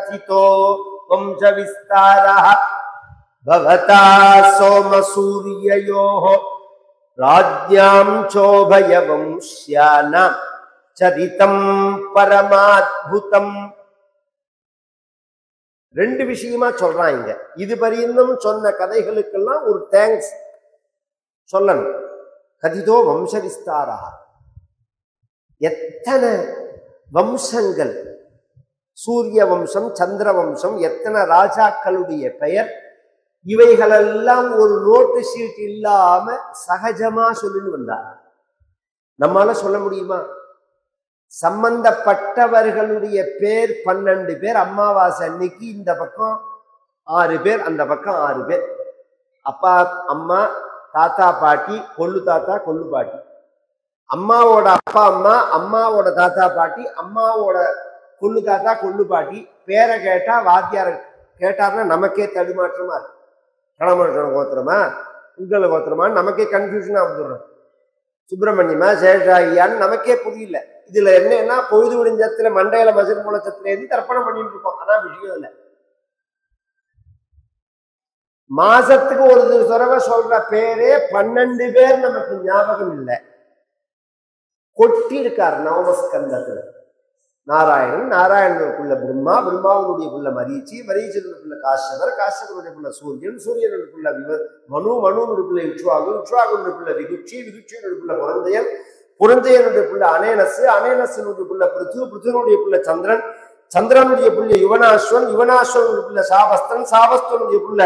कथितो वंश विस्तारः भवता सोमसूर्ययोः राज्ञां चोभयवंश्यानां चरितं परमाद्भुतम्. ரெண்டு விஷயமா சொல்றாங்க. இது பரியந்தம் சொன்ன கதைகளுக்கெல்லாம் ஒரு தேங்க்ஸ் சொல்லணும். கதிதோ வம்ச விஸ்தாரா, எத்தனை வம்சங்கள், சூரிய வம்சம், சந்திர வம்சம், எத்தனை ராஜாக்களுடைய பெயர், இவைகளெல்லாம் ஒரு நோட்டு ஷீட் இல்லாம சகஜமா சொல்லின்னு வந்தார். நம்மால சொல்ல முடியுமா? சம்பந்தப்பட்டவர்களுடைய பேர் 12 பேர். அமாவாசை அன்னைக்கு இந்த பக்கம் 6 பேர், அந்த பக்கம் 6 பேர். அப்பா அம்மா, தாத்தா பாட்டி, கொள்ளு தாத்தா கொள்ளு பாட்டி, அம்மாவோட அப்பா அம்மா, அம்மாவோட தாத்தா பாட்டி, அம்மாவோட கொள்ளு தாத்தா கொள்ளு பாட்டி. பேரை கேட்டா வாத்தியார் கேட்டார்னா நமக்கே தடுமாற்றமா இருக்கு. கடமர்கண கோத்திரமா, உங்கள கோத்திரமா, நமக்கே கன்ஃபியூஷனா வந்துடுறோம். சுப்பிரமணியமா, சேஷாயியான்னு நமக்கே புரியல. இதுல என்னன்னா பொழுது விடிஞ்சத்துல மண்டையில மசில் மூலச்சத்துல இருந்து தர்ப்பணம் பண்ணிட்டு இருப்போம். அதான் விஷயம். இல்லை, மாசத்துக்கு ஒரு தடவை சொல்ற பேரே 12 பேர் நமக்கு ஞாபகம் இல்லை. கொட்டி இருக்கார் நவமஸ்கந்தத்துல. நாராயணன், நாராயணனுக்குள்ள பிரம்மா, பிரம்மாவுடைய புள்ள மரீச்சி, மரீச்சனுக்குள்ள காஷ்யபர், காஷ்யபருடைய புள்ள சூரியன், சூரியனுக்குள்ள மனு, மனுனுக்குள்ள இக்ஷ்வாகு, இக்ஷ்வாகுனுக்குள்ள விகுச்சி, விகுச்சியனுக்குள்ள புரஞ்சயன், புரஞ்சயனுடைய புள்ள அனேனஸ், அனேனஸனுடைய புள்ள பிருத்து, பிருத்துனுடைய புள்ள சந்திரன், சந்திரனுடைய புள்ள யுவனாஸ்வன், யுவனாஸ்வனுடைய புள்ள சாபஸ்தன், சாபஸ்தனுடைய புள்ள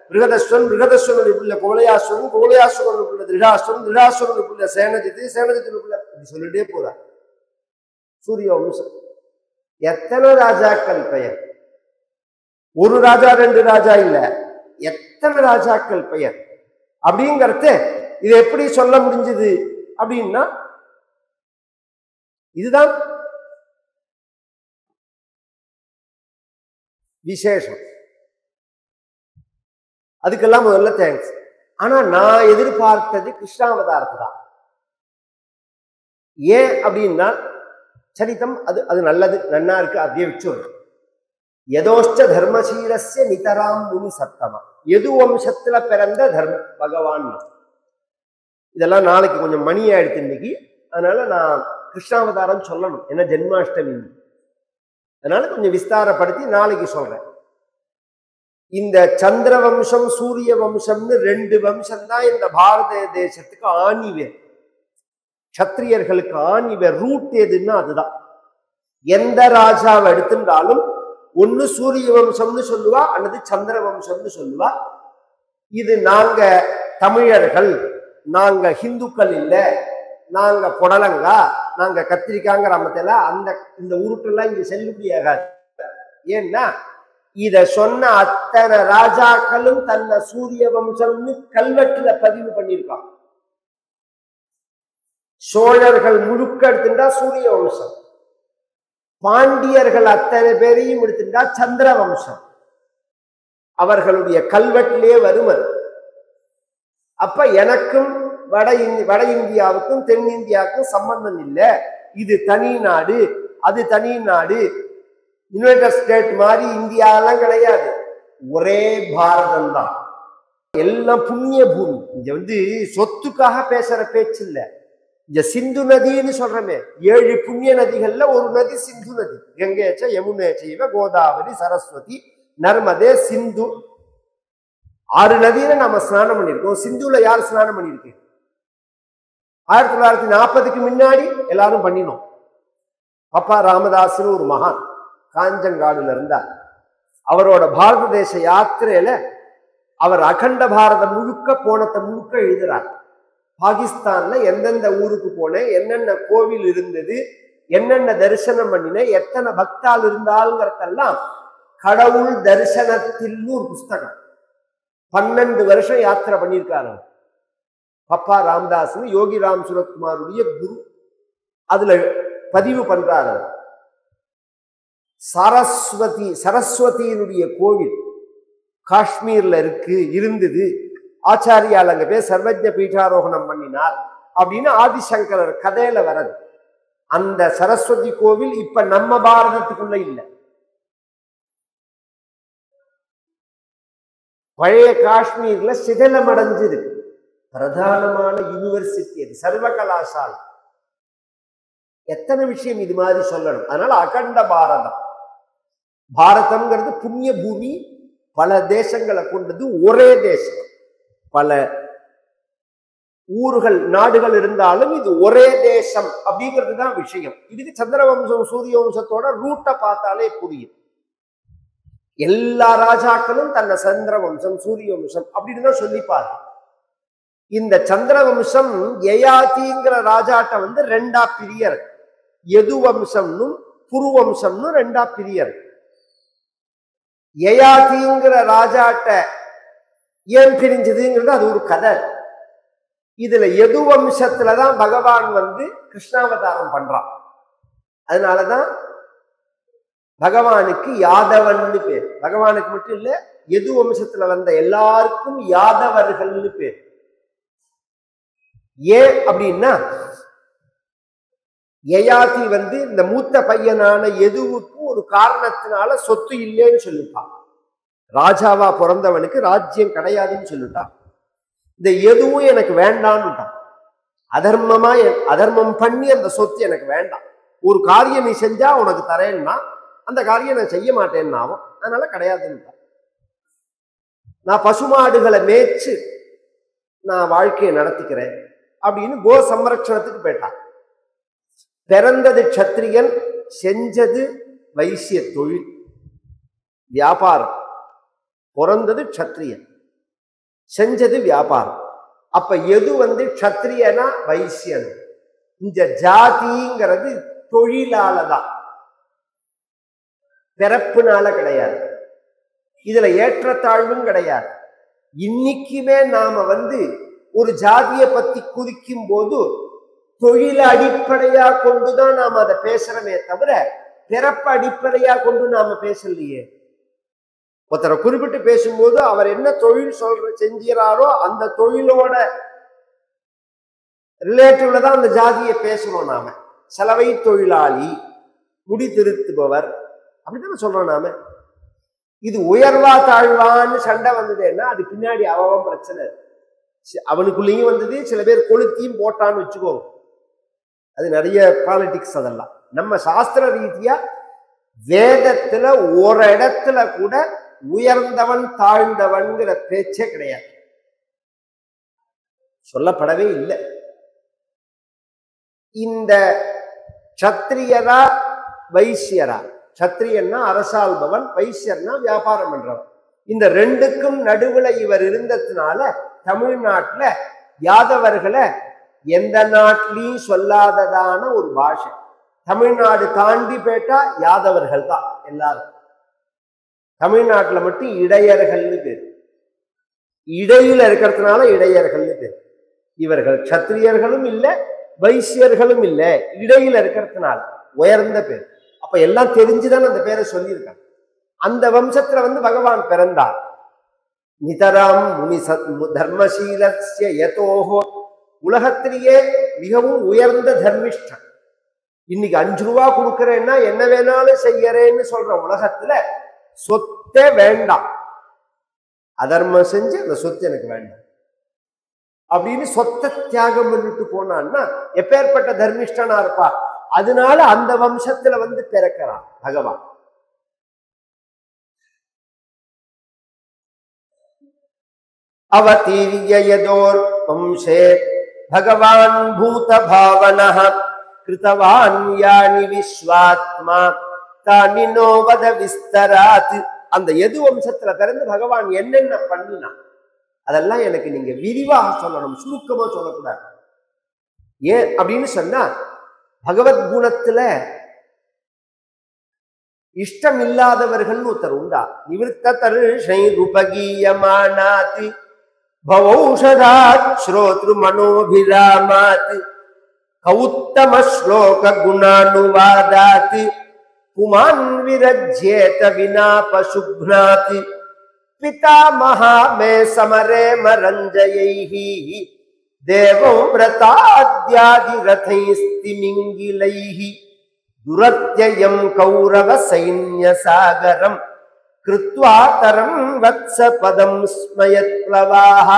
பிருகதஸ்வன், பிருகதஸ்வனுடைய புள்ள கோலையாஸ்வன், கோலையாஸ்வனுடைய புள்ள திருடாஸ்வன், திருடாஸ்வனுடைய புள்ள சேனஜித்து, சேனஜித்துடைய புள்ள சொல்லிட்டே போறார். சூரிய வம்சம். எத்தனை ராஜாக்கள் பெயர்? ஒரு ராஜா, 2 ராஜா இல்ல, எத்தனை ராஜாக்கள் பெயர் அப்படிங்கறது இது எப்படி சொல்ல முடிஞ்சது அப்படின்னா, இதுதான் விசேஷம். அதுக்கெல்லாம் முதல்ல தேங்க்ஸ். ஆனா நான் எதிர்பார்த்தது கிருஷ்ணாவதாரத்தை தான். ஏன் அப்படின்னா சரிதம் அது அது நல்லது, நன்னா இருக்கு, அப்படியே வச்சு. யதோஷ்ட தர்மசீலஸ்ய நிதராம் முனி சத்தமா, எது வம்சத்துல பிறந்த தர்ம பகவான். இதெல்லாம் நாளைக்கு கொஞ்சம் மணி ஆயிடுச்சு இன்னைக்கு. அதனால நான் கிருஷ்ணாவதாரம் சொல்லணும், ஏன்னா ஜென்மாஷ்டமி. அதனால கொஞ்சம் விஸ்தாரப்படுத்தி நாளைக்கு சொல்றேன். இந்த சந்திர வம்சம், சூரிய வம்சம்னு 2 வம்சம் தான் இந்த பாரத தேசத்துக்கு ஆணிவேர். சத்திரியர்களுக்கு ஆணிவேர், ரூட் எதுன்னா அதுதான். எந்த ராஜாவை எடுத்துட்டாலும் ஒன்னு சூரிய வம்சம்னு சொல்லுவா அல்லது சந்திர வம்சம்னு சொல்லுவா. இது நாங்க தமிழர்கள், நாங்க ஹிந்துக்கள் இல்ல, நாங்க புடலங்கா, நாங்க கத்திரிக்காங்கிற அம்மத்தில அந்த இந்த உருட்டெல்லாம் இங்க செல்லுபடியாகாது. ஏன்னா இத சொன்ன அத்தனை ராஜாக்களும் தன்னை சூரிய வம்சம்னு கல்வெட்டுல பதிவு பண்ணியிருக்காங்க. சோழர்கள் முழுக்க எடுத்துட்டா சூரிய வம்சம், பாண்டியர்கள் அத்தனை பேரையும் எடுத்துட்டா சந்திர வம்சம். அவர்களுடைய கல்வெட்டிலே வருவது. அப்ப எனக்கும் வட இந்தியாவுக்கும் தென்னிந்தியாவுக்கும் சம்பந்தம் இல்லை. இது தனி நாடு, அது தனி நாடு, யுனைடெட் ஸ்டேட் மாதிரி இந்தியாலாம் கிடையாது. ஒரே பாரதம் தான். எல்லாம் புண்ணிய பூமி. இங்க சொத்துக்காக பேசுற பேச்சு இல்ல. இங்க சிந்து நதின்னு சொல்றமே, 7 புண்ணிய நதிகள்ல ஒரு நதி சிந்து நதி. கங்கேச்ச யமுனே சைவ கோதாவரி சரஸ்வதி நர்மதே சிந்து. 6 நதியில நாம ஸ்நானம் பண்ணிருக்கோம். சிந்துல யார் ஸ்நானம் பண்ணிருக்கு? 1940க்கு முன்னாடி எல்லாரும் பண்ணினோம். அப்பா ராமதாஸ்னு ஒரு மகான் காஞ்சங்காடுல இருந்தார். அவரோட பாரத தேச யாத்திரையில அவர் அகண்ட பாரதம் முழுக்க போனத்தை முழுக்க எழுதுறார். பாகிஸ்தான்ல எந்தெந்த ஊருக்கு போனேன், என்னென்ன கோவில் இருந்தது, என்னென்ன தரிசனம் பண்ணினேன், எத்தனை பக்தால் இருந்தாலுங்கிறதெல்லாம் கடவுள் தரிசனத்தில் ஒரு புஸ்தகம். 12 வருஷம் யாத்திரை பண்ணியிருக்காரு பப்பா ராமதாஸ்னு, யோகி ராம் சுரத்குமாருடைய குரு. அதுல பதிவு பண்றாரு. சரஸ்வதியினுடைய கோவில் காஷ்மீர்ல இருந்தது. ஆச்சாரியால் அங்க போய் சர்வஜ பீட்டாரோகணம் பண்ணினார் அப்படின்னு ஆதிசங்கரர் கதையில வரது. அந்த சரஸ்வதி கோவில் இப்ப நம்ம பாரதத்துக்குள்ள இல்லை. பழைய காஷ்மீர்ல சிதலம் அடைஞ்சிருக்கு. பிரதானமான யூனிவர்சிட்டி அது, சர்வ கலாசாலை. எத்தனை விஷயம் இது மாதிரி சொல்லணும். அதனால அகண்ட பாரதம், பாரதம்ங்கிறது புண்ணிய பூமி, பல தேசங்களை கொண்டது, ஒரே தேசம். பல ஊர்கள் நாடுகள் இருந்தாலும் இது ஒரே தேசம் அப்படிங்கிறது தான் விஷயம். இதுக்கு சந்திரவம்சம் சூரிய வம்சத்தோட ரூட்டை பார்த்தாலே புரியும். எல்லா ராஜாக்களும் தன்னை சந்திர வம்சம் சூரிய வம்சம் அப்படின்னு தான் சொல்லிப்பாரு. இந்த சந்திர வம்சம் யயாதிங்கிற ராஜாட்ட ரெண்டா பிரியர், யது வம்சம்னு புரு வம்சம்னு ரெண்டா பிரியர். யயாதிங்கிற ராஜாட்ட ஏன் பிரிஞ்சதுங்கிறது அது ஒரு கதை. இதுல யது வம்சத்துலதான் பகவான் கிருஷ்ணாவதாரம் பண்றான். அதனாலதான் பகவானுக்கு யாதவன்னு பேர். பகவானுக்கு மட்டும் இல்ல, யது வம்சத்துல வந்த எல்லாருக்கும் யாதவர்கள்னு பேர். ஏன் அப்படின்னா, யயாதி இந்த மூத்த பையனான யதுவுக்கு ஒரு காரணத்தினால சொத்து இல்லைன்னு சொல்லிட்டான். ராஜாவா பிறந்தவனுக்கு ராஜ்யம் கிடையாதுன்னு சொல்லிட்டான். இந்த எதுவும் எனக்கு வேண்டான்னு, அதர்மமா அதர்மம் பண்ணி அந்த சொத்து எனக்கு வேண்டாம், ஒரு காரியம் நீ செஞ்சா உனக்கு தரேன்னா அந்த காரியம் நான் செய்ய மாட்டேன்னு ஆகும், அதனால கிடையாதுன்னு. நான் பசுமாடுகளை மேய்ச்சு நான் வாழ்க்கையை நடத்திக்கிறேன் அப்படின்னு கோ சம்ரட்சணத்துக்கு போயிட்டான். பிறந்தது க்ஷத்ரியன், செஞ்சது வைசிய தொழில் வியாபாரம். பிறந்தது க்ஷத்ரியன், செஞ்சது வியாபாரம். அப்ப எது க்ஷத்ரியனா வைசியன். இந்த ஜாதிங்கிறது தொழிலாலதான், பிறப்புனால கிடையாது. இதுல ஏற்றத்தாழ்வும் கிடையாது. இன்னைக்குமே நாம ஒரு ஜாதியை பத்தி குறிக்கும் போது தொழில அடிப்படையா கொண்டுதான் நாம அதை பேசுறமே தவிர பிறப்பு அடிப்படையா கொண்டு நாம பேசலையே. ஒருத்தரை குறிப்பிட்டு பேசும்போது அவர் என்ன தொழில் செஞ்சாரோ அந்த தொழிலோட ரிலேட்டிவ்ல தான் அந்த ஜாதியை பேசுறோம் நாம. சலவை தொழிலாளி, முடி திருத்துபவர் அப்படின்னு சொல்றோம் நாம. இது உயர்வா தாழ்வான்னு சண்டை வந்ததுன்னா அது பின்னாடி அவன் பிரச்சனை. அவனுக்குள்ளேயும் வந்தது, சில பேர் கொளுத்தியும் போட்டான்னு வச்சுக்கோ, அது நிறைய பாலிடிக்ஸ். அதெல்லாம் நம்ம சாஸ்திர ரீதியா வேதத்துல ஒரு இடத்துல கூட உயர்ந்தவன் தாழ்ந்தவன்கிற பேச்சே கிடையாது, சொல்லப்படவே இல்லை. இந்த சத்திரியரா வைசியரா, சத்திரியன்னா அரசாள்பவன், வைசியர்னா வியாபாரம் பண்றவன். இந்த ரெண்டுக்கும் நடுவுல இவர் இருந்ததுனால தமிழ்நாட்டுல யாதவர்களை எந்த நாட்டிலையும் சொல்லாததான ஒரு பாஷை. தமிழ்நாடு தாண்டி போயிட்டா யாதவர்கள் தான் எல்லாரும். தமிழ்நாட்டுல மட்டும் இடையர்கள்னு பேர். இடையில இருக்கிறதுனால இடையர்கள்னு பேர். இவர்கள் சத்திரியர்களும் இல்லை, வைசியர்களும் இல்லை, இடையில இருக்கிறதுனால உயர்ந்த பேர். அப்ப எல்லாம் தெரிஞ்சுதான் அந்த பேரை சொல்லியிருக்காங்க. அந்த வம்சத்துல பகவான் பிறந்தார். நிதராம் முனி தர்மசீலஸ்ய யதோஹோ, உலகத்திலேயே மிகவும் உயர்ந்த தர்மிஷ்டன். இன்னைக்கு 5 ரூபா கொடுக்கறேன்னா என்ன வேணாலும் செய்யறேன்னு சொல்ற உலகத்துல சொத்தே வேண்டாம், அதர்மம் செஞ்சு அந்த சொத்து எனக்கு வேண்டாம் அப்படின்னு சொத்தை தியாகம் பண்ணிட்டு போனான்னா எப்பேற்பட்ட தர்மிஷ்டனா இருப்பா. அதனால அந்த வம்சத்துல பிறக்கிறான் பகவான். அவதீரிய யதோர் வம்சே பகவான் பூத பாவனஹ கிருதவான் யானி விஸ்வாத்மா தானி நோவத விஸ்தராத். அந்த யது வம்சத்துல பிறந்து பகவான் என்னென்ன பண்ணினான் அதெல்லாம் எனக்கு நீங்க விரிவாக சொல்லணும், சுருக்கமா சொல்லக்கூடாது. ஏன் அப்படின்னு சொன்னா, பகவத் குணத்துல இஷ்டம் இல்லாதவர்கள் ஒருத்தர் உண்டா. நிவிருத்த தருஷை உபகீயமானாத் பவௌஷதாத் ஸ்ரோத்ரு மனோபிராமாத் கௌத்தம ஸ்லோக குணானுவாதாத் புமான் விரஜ்யேத வினா பசுக்னாத் பிதாமஹா மே சமரே மரஞ்சயைஹி தேவம் விரதாத்யாதி ரதைஸ்திமிங்கிலைஹி துரத்யயம் கௌரவ சைன்ய சாகரம் கிருத்வா தரம் வத்ச பதம் ஸ்மயத்ப்ளவாஹ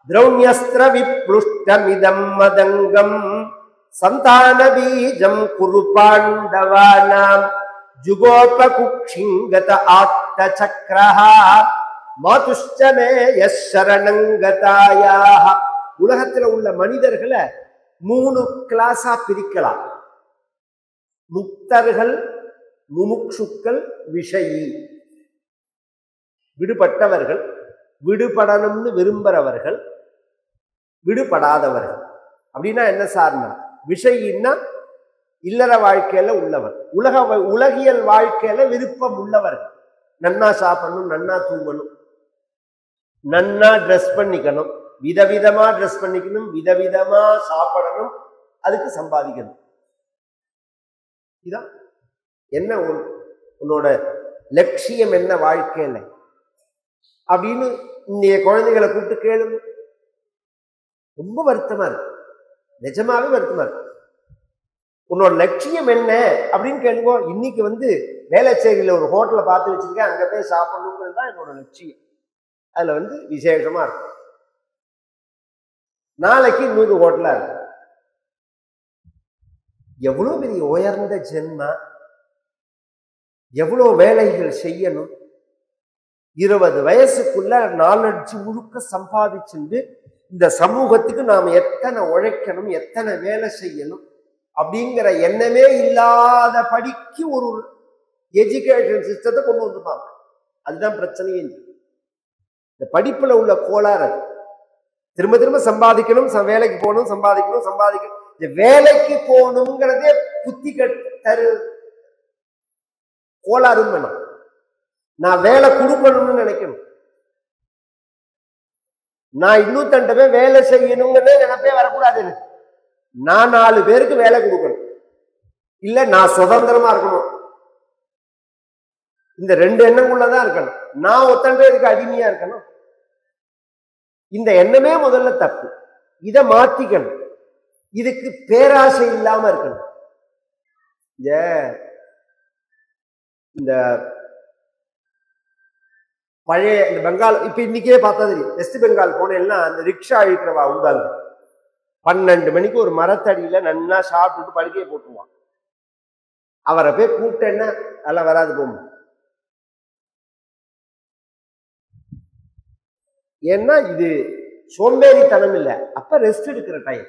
திரௌண்யஸ்திர விப்ளுஷ்டமிதம் மதங்கம் சந்தான பீஜம் குரு பாண்டவானாம் ஜுகோபகுக்ஷிங்கத ஆத்த சக்ரஹா மாதுஷ்டமே யஸ்ஸரணங்கதாயாஹ. உலகத்துல உள்ள மனிதர்களை 3 கிளாஸா பிரிக்கலாம். முக்தர்கள், முமுக்ஷுக்கள், விஷயி. விடுபட்டவர்கள், விடுபடணும்னு விரும்புறவர்கள், விடுபடாதவர்கள். அப்படின்னா என்ன சார்னா, விஷயின்னா இல்லற வாழ்க்கையில உள்ளவர், உலகியல் வாழ்க்கையில விருப்பம் உள்ளவர்கள். நன்னா சாப்பிடணும், நன்னா தூங்கணும், நன்னா ட்ரெஸ் பண்ணிக்கணும், விதவிதமா ட்ரெஸ் பண்ணிக்கணும், விதவிதமா சாப்பிடணும், அதுக்கு சம்பாதிக்கணும். இதான் என்ன உன்னோட லட்சியம், என்ன வாழ்க்கையில அப்படின்னு இன்னைய குழந்தைகளை கூப்பிட்டு கேளுங்க. ரொம்ப வருத்தமா இருக்கு, நிஜமாவே வருத்தமா இருக்கு. உன்னோட லட்சியம் என்ன அப்படின்னு கேளுங்க. இன்னைக்கு வேளச்சேரியில ஒரு ஹோட்டலை பார்த்து வச்சிருக்கேன், அங்க போய் சாப்பிடணுங்கிறது தான் என்னோட லட்சியம். அதுல விசேஷமா இருக்கும். நாளைக்கு இன்னொரு ஹோட்டலா இருக்கு. எவ்வளவு பெரிய உயர்ந்த ஜென்மா, எவ்வளவு வேலைகள் செய்யணும். 20 வயசுக்குள்ள நாலஞ்சு முழுக்க சம்பாதிச்சுட்டு இந்த சமூகத்துக்கு நாம் எத்தனை உழைக்கணும், எத்தனை வேலை செய்யணும் அப்படிங்கிற எண்ணமே இல்லாத படிக்கு ஒரு எஜுகேஷன் சிஸ்டத்தை கொண்டு வந்துப்பாங்க. அதுதான் பிரச்சனையே. இந்த படிப்புல உள்ள கோளாறு. திரும்ப திரும்ப சம்பாதிக்கணும், வேலைக்கு போகணும், சம்பாதிக்கணும், சம்பாதிக்கணும். இந்த வேலைக்கு போகணுங்கிறதே புத்தி தரு கோளாறும் வேணும். நான் வேலை கொடுக்கணும்னு நினைக்கணும். நான் இன்னொருத்தன்ட்ட வேலை செய்யணுங்கிறதே நினைப்பே வரக்கூடாது. எனக்கு நான் 4 பேருக்கு வேலை கொடுக்கணும், இல்ல நான் சுதந்திரமா இருக்கணும். இந்த 2 எண்ணங்குள்ளதான் இருக்கணும். நான் ஒத்தன் பேருக்கு அடிமையா இருக்கணும். இந்த எண்ணமே முதல்ல தப்பு. இதை மாத்திக்கணும். இதுக்கு பேராசை இல்லாம இருக்கணும். இந்த பழைய இந்த பெங்கால், இப்ப இன்னைக்கே பார்த்தா தெரியும், வெஸ்ட் பெங்கால் போனேன்னா அந்த ரிக்ஷா அழிக்கிறவா உண்டாங்க 12 மணிக்கு ஒரு மரத்தடியில நன்னா சாப்பிட்டுட்டு படுக்கையை போட்டுருவான். அவரை போய் கூப்பிட்டேன்னா அதெல்லாம் வராது போகும். ஏன்னா இது சோம்பேறித்தனம் இல்லை, அப்ப ரெஸ்ட் எடுக்கிற டைம்.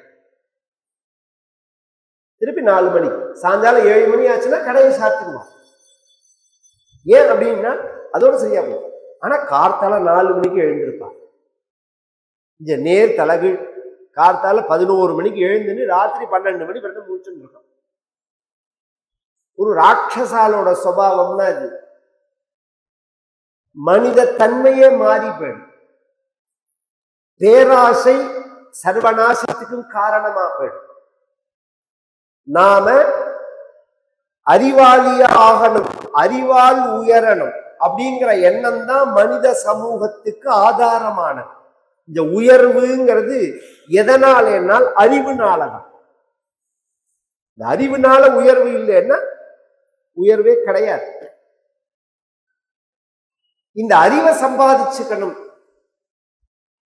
திருப்பி 4 மணி, சாயங்காலம் 7 மணி ஆச்சுன்னா கடையை சாத்திடுவான். ஏன் அப்படின்னா அதோட சரியா போகும். ஆனா கார்த்தால 4 மணிக்கு எழுந்திருப்பான். இந்த நேர் தலகு கார்த்தால 11 மணிக்கு எழுந்துன்னு ராத்திரி 12 மணி வரைக்கும் முடிச்சுட்டு இருக்கான். ஒரு ராட்சசாலோட சுபாவம்னா இது. மனித தன்மையே மாறி போயிடும். பேராசை சர்வநாசத்துக்கும் காரணமா போயிடும். நாம அறிவாளியா ஆகணும், அறிவால் உயரணும் அப்படிங்கிற எண்ணம் தான் மனித சமூகத்துக்கு ஆதாரமானது. இந்த உயர்வுங்கிறது எதனால? அறிவுனாலதான். இந்த அறிவுனால உயர்வு இல்லைன்னா உயர்வே கிடையாது. இந்த அறிவை சம்பாதிச்சுக்கணும்.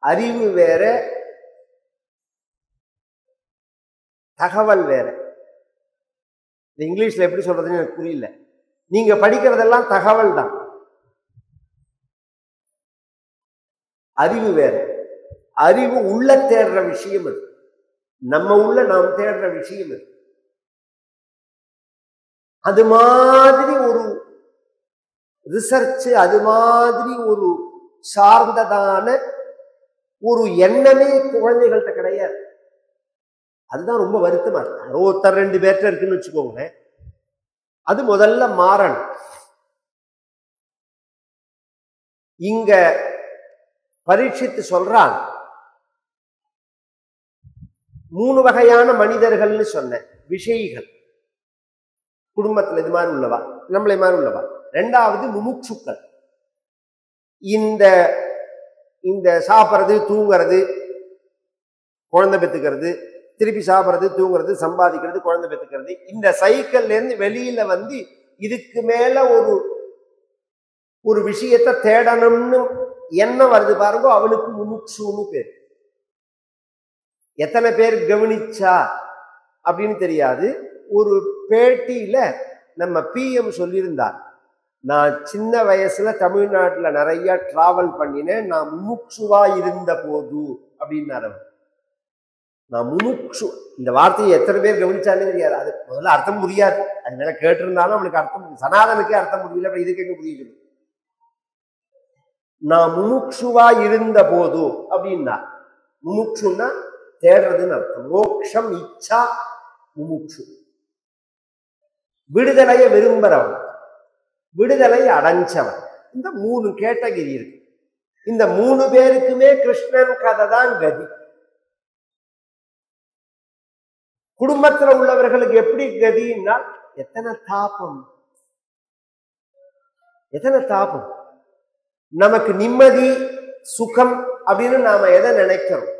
அறிவு வேற, தகவல் வேற. இங்கிலீஷ்ல எப்படி சொல்றதுன்னு எனக்கு புரியல. நீங்க படிக்கிறதெல்லாம் தகவல் தான், அறிவு வேற. அறிவு உள்ள தேடுற விஷயம், அது நம்ம உள்ள நாம் தேடுற விஷயம். அது மாதிரி ஒரு ரிசர்ச், அது மாதிரி ஒரு சார்ந்ததான ஒரு எண்ணமே குழந்தைகள்கிட்ட கிடையாது. அதுதான் ரொம்ப வருத்தமா இருக்கு. 62 பேர்ட்ட இருக்குன்னு வச்சுக்கோங்க. அது முதல்ல மாறணும். இங்க பரீட்சித்து சொல்றான், 3 வகையான மனிதர்கள்னு சொன்ன விஷயிகள். குடும்பத்துல இது மாதிரி உள்ளவா, நம்மளை மாதிரி உள்ளவா. 2வது முமுட்சுக்கள். இந்த சாப்பிட்றது, தூங்குறது, குழந்தை பெற்றுக்கிறது, திருப்பி சாப்பிட்றது, தூங்குறது, சம்பாதிக்கிறது, குழந்தை பெற்றுக்கிறது, இந்த சைக்கிள்ல இருந்து வெளியில இதுக்கு மேல ஒரு ஒரு விஷயத்தை தேடணும்னு என்ன வருது பாருங்க, அவனுக்கு முமுட்சுன்னு பேர். எத்தனை பேர் கவனிச்சா அப்படின்னு தெரியாது. ஒரு பேட்டியில நம்ம பிஎம் சொல்லியிருந்தார், நான் சின்ன வயசுல தமிழ்நாட்டுல நிறைய டிராவல் பண்ணினேன், நான் முமுட்சுவா இருந்த போது அப்படின்னாரு. நான் முமுட்சு, இந்த வார்த்தையை எத்தனை பேர் கவனிச்சாலே தெரியாது. அது முதல்ல அர்த்தம் புரியாது, அது மேல கேட்டிருந்தாலும் அவனுக்கு அர்த்தம், சனாதனுக்கே அர்த்தம் புரியல, அப்ப இதுக்கு எங்க புரியுது? நான் முமுட்சுவா இருந்த போது அப்படின்னா, முமுட்சுன்னா தேடுறதுன்னு அர்த்தம். மோக்ஷம், இச்சா, முமுட்சு. விடுதலையை விரும்புறவன், விடுதலை அடைஞ்சவன். இந்த 3 கேட்டகிரி இருக்கு. இந்த 3 பேருக்குமே கிருஷ்ணன் கதை தான் கதி. குடும்பத்துல உள்ளவர்களுக்கு எப்படி கதின்னா, எத்தனை தாபம், எத்தனை தாபம். நமக்கு நிம்மதி சுகம் அப்படின்னு நாம எதை நினைக்கிறோம்?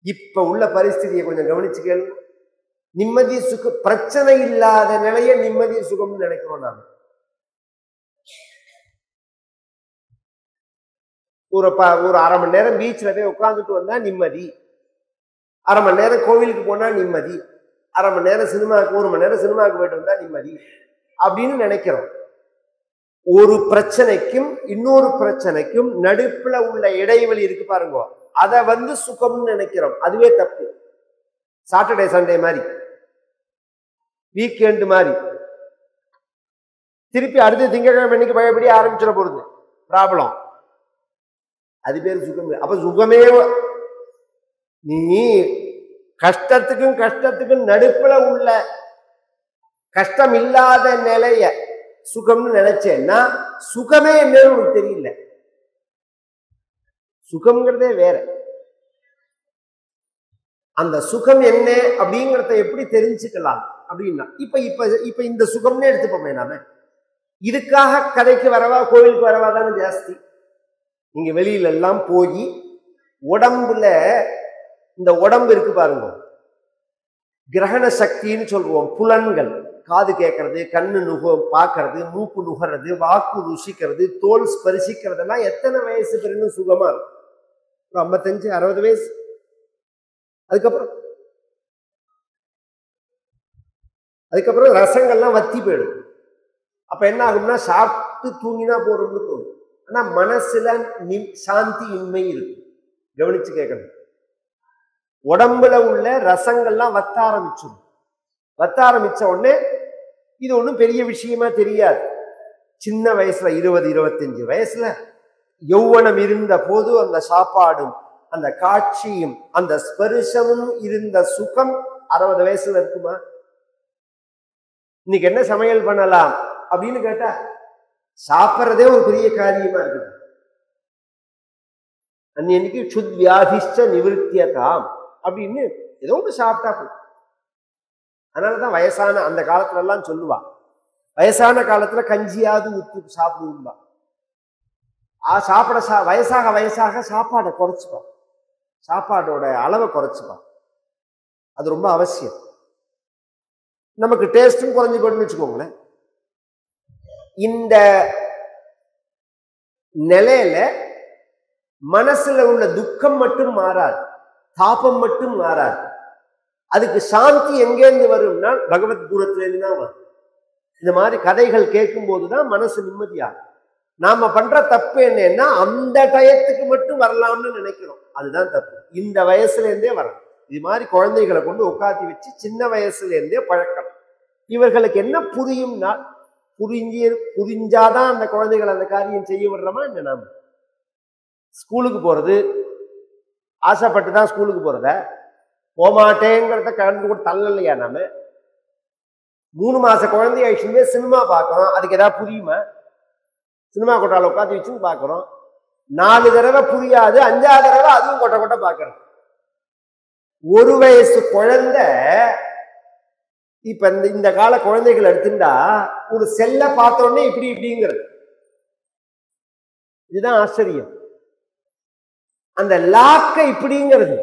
இப்ப உள்ள பரிஸ்திதியை கொஞ்சம் கவனிச்சு கேளு. நிம்மதி சுகம், பிரச்சனை இல்லாத நிலைய நிம்மதி சுகம்னு நினைக்கிறோம் நாம. ஒரு 1/2 மணி நேரம் பீச்ல போய் உட்காந்துட்டு வந்தா நிம்மதி, 1/2 மணி நேரம் கோவிலுக்கு போனா நிம்மதி, 1/2 மணி நேரம் சினிமாவுக்கு, 1 மணி நேரம் சினிமாவுக்கு போயிட்டு வந்தா நிம்மதி அப்படின்னு நினைக்கிறோம். ஒரு பிரச்சனைக்கும் இன்னொரு பிரச்சனைக்கும் நடுப்புல உள்ள இடைவெளி இருக்கு பாருங்க, அதை சுகம்னு நினைக்கிறோம். அதுவே தப்பு. சாட்டர்டே சண்டே மாதிரி, வீக்கெண்டு மாதிரி, திருப்பி அடுத்த திங்கட்கிழமை அன்னைக்கு பயப்படி ஆரம்பிச்சிட போறது ப்ராப்ளம். அது பேர் சுகம். அப்ப சுகமே, நீ கஷ்டத்துக்கும் நடுப்புல உள்ள கஷ்டம் இல்லாத நிலைய சுகம்னு நினைச்சேன்னா, சுகமே என்னன்னு உனக்கு தெரியல. சுகம்ங்கிறதே வேற. அந்த சுகம் என்ன அப்படிங்கிறத எப்படி தெரிஞ்சுக்கலாம் அப்படின்னா, இப்ப இந்த சுகம்னே எடுத்துப்போமே நாம. இதுக்காக கதைக்கு வரவா, கோவிலுக்கு வரவா தானே ஜாஸ்தி. நீங்க வெளியில எல்லாம் போய் உடம்புல, இந்த உடம்பு இருக்கு பாருங்க, கிரகண சக்தின்னு சொல்லுவோம். புலன்கள், காது கேட்கறது, கண்ணு பார்க்கறது, மூக்கு நுகர்றது, வாக்கு ருசிக்கிறது, தோல் ஸ்பரிசிக்கிறதெல்லாம் எத்தனை வயசு பிறகு சுகமா இருக்கும்? 55-60 வயசு. அதுக்கப்புறம் ரசங்கள்லாம் வத்தி போயிடும். அப்ப என்ன ஆகும்னா, சாப்பிட்டு தூங்கினா போறோம்னு தோணும். ஆனா மனசுல சாந்தி இன்மை இருக்கு. கவனிச்சு கேட்கணும். உடம்புல உள்ள ரசங்கள்லாம் வத்த ஆரம்பிச்சிடும். வத்த ஆரம்பிச்ச உடனே இது ஒன்றும் பெரிய விஷயமா தெரியாது. சின்ன வயசுல 20-25 வயசுல யௌவனம் இருந்த போது அந்த சாப்பாடும் அந்த காட்சியும் அந்த ஸ்பரிசமும் இருந்த சுகம் 60 வயசுல இருக்குமா? இன்னைக்கு என்ன சமையல் பண்ணலாம் அப்படின்னு கேட்டா, சாப்பிட்றதே ஒரு பெரிய காரியமா இருக்குது. அன்னைக்கு சுத் வியாதிஷ்ட நிவர்த்தியதாம் அப்படின்னு ஏதோ ஒன்று சாப்பிட்டா போதும். அதனாலதான் வயசான அந்த காலத்துல எல்லாம் சொல்லுவா, வயசான காலத்துல கஞ்சியாவது ஊத்து சாப்பிடுவா. வயசாக வயசாக சாப்பாடை குறைச்சுப்பா, சாப்பாடோட அளவை குறைச்சுப்பா. அது ரொம்ப அவசியம். நமக்கு டேஸ்டும் குறைஞ்சு போட்டுன்னு வச்சுக்கோங்களேன். இந்த நிலையில மனசுல உள்ள துக்கம் மட்டும் மாறாது, தாபம் மட்டும் மாறாது. அதுக்கு சாந்தி எங்கேருந்து வரும்னா பகவத்கூடத்திலேருந்து தான் வரும். இந்த மாதிரி கதைகள் கேட்கும் போதுதான் மனசு நிம்மதியாகும். நாம பண்ற தப்பு என்னன்னா, அந்த டயத்துக்கு மட்டும் வரலாம்னு நினைக்கிறோம். அதுதான் தப்பு. இந்த வயசுல இருந்தே வரணும். இது மாதிரி குழந்தைகளை கொண்டு உட்காந்து வச்சு சின்ன வயசுல இருந்தே பழக்கணும். இவர்களுக்கு என்ன புரியும்னா, புரிஞ்சாதான் அந்த குழந்தைகள் அந்த காரியம் செய்ய விடுறோமா என்ன? நாம ஸ்கூலுக்கு போறது ஆசைப்பட்டுதான் ஸ்கூலுக்கு போறத, போமாட்டேங்கிறத கலந்து கூட தள்ளலையா? நாம 3 மாச குழந்தைய ஆயிடுச்சுமே சினிமா பார்க்கறோம். அதுக்கு ஏதாவது புரியுமா? சினிமா கொட்டால உட்காந்து வச்சுன்னு பார்க்கறோம். 4 தடவை புரியாது, 5ஆவது தடவை அதுவும் கொட்ட கொட்ட பார்க்கறோம். 1 வயசு குழந்தை இப்ப இந்த கால குழந்தைகள் எடுத்துட்டா ஒரு செல்ல பார்த்தோன்னே இப்படிங்கிறது. இதுதான் ஆச்சரியம். அந்த லாக்க இப்படிங்கிறது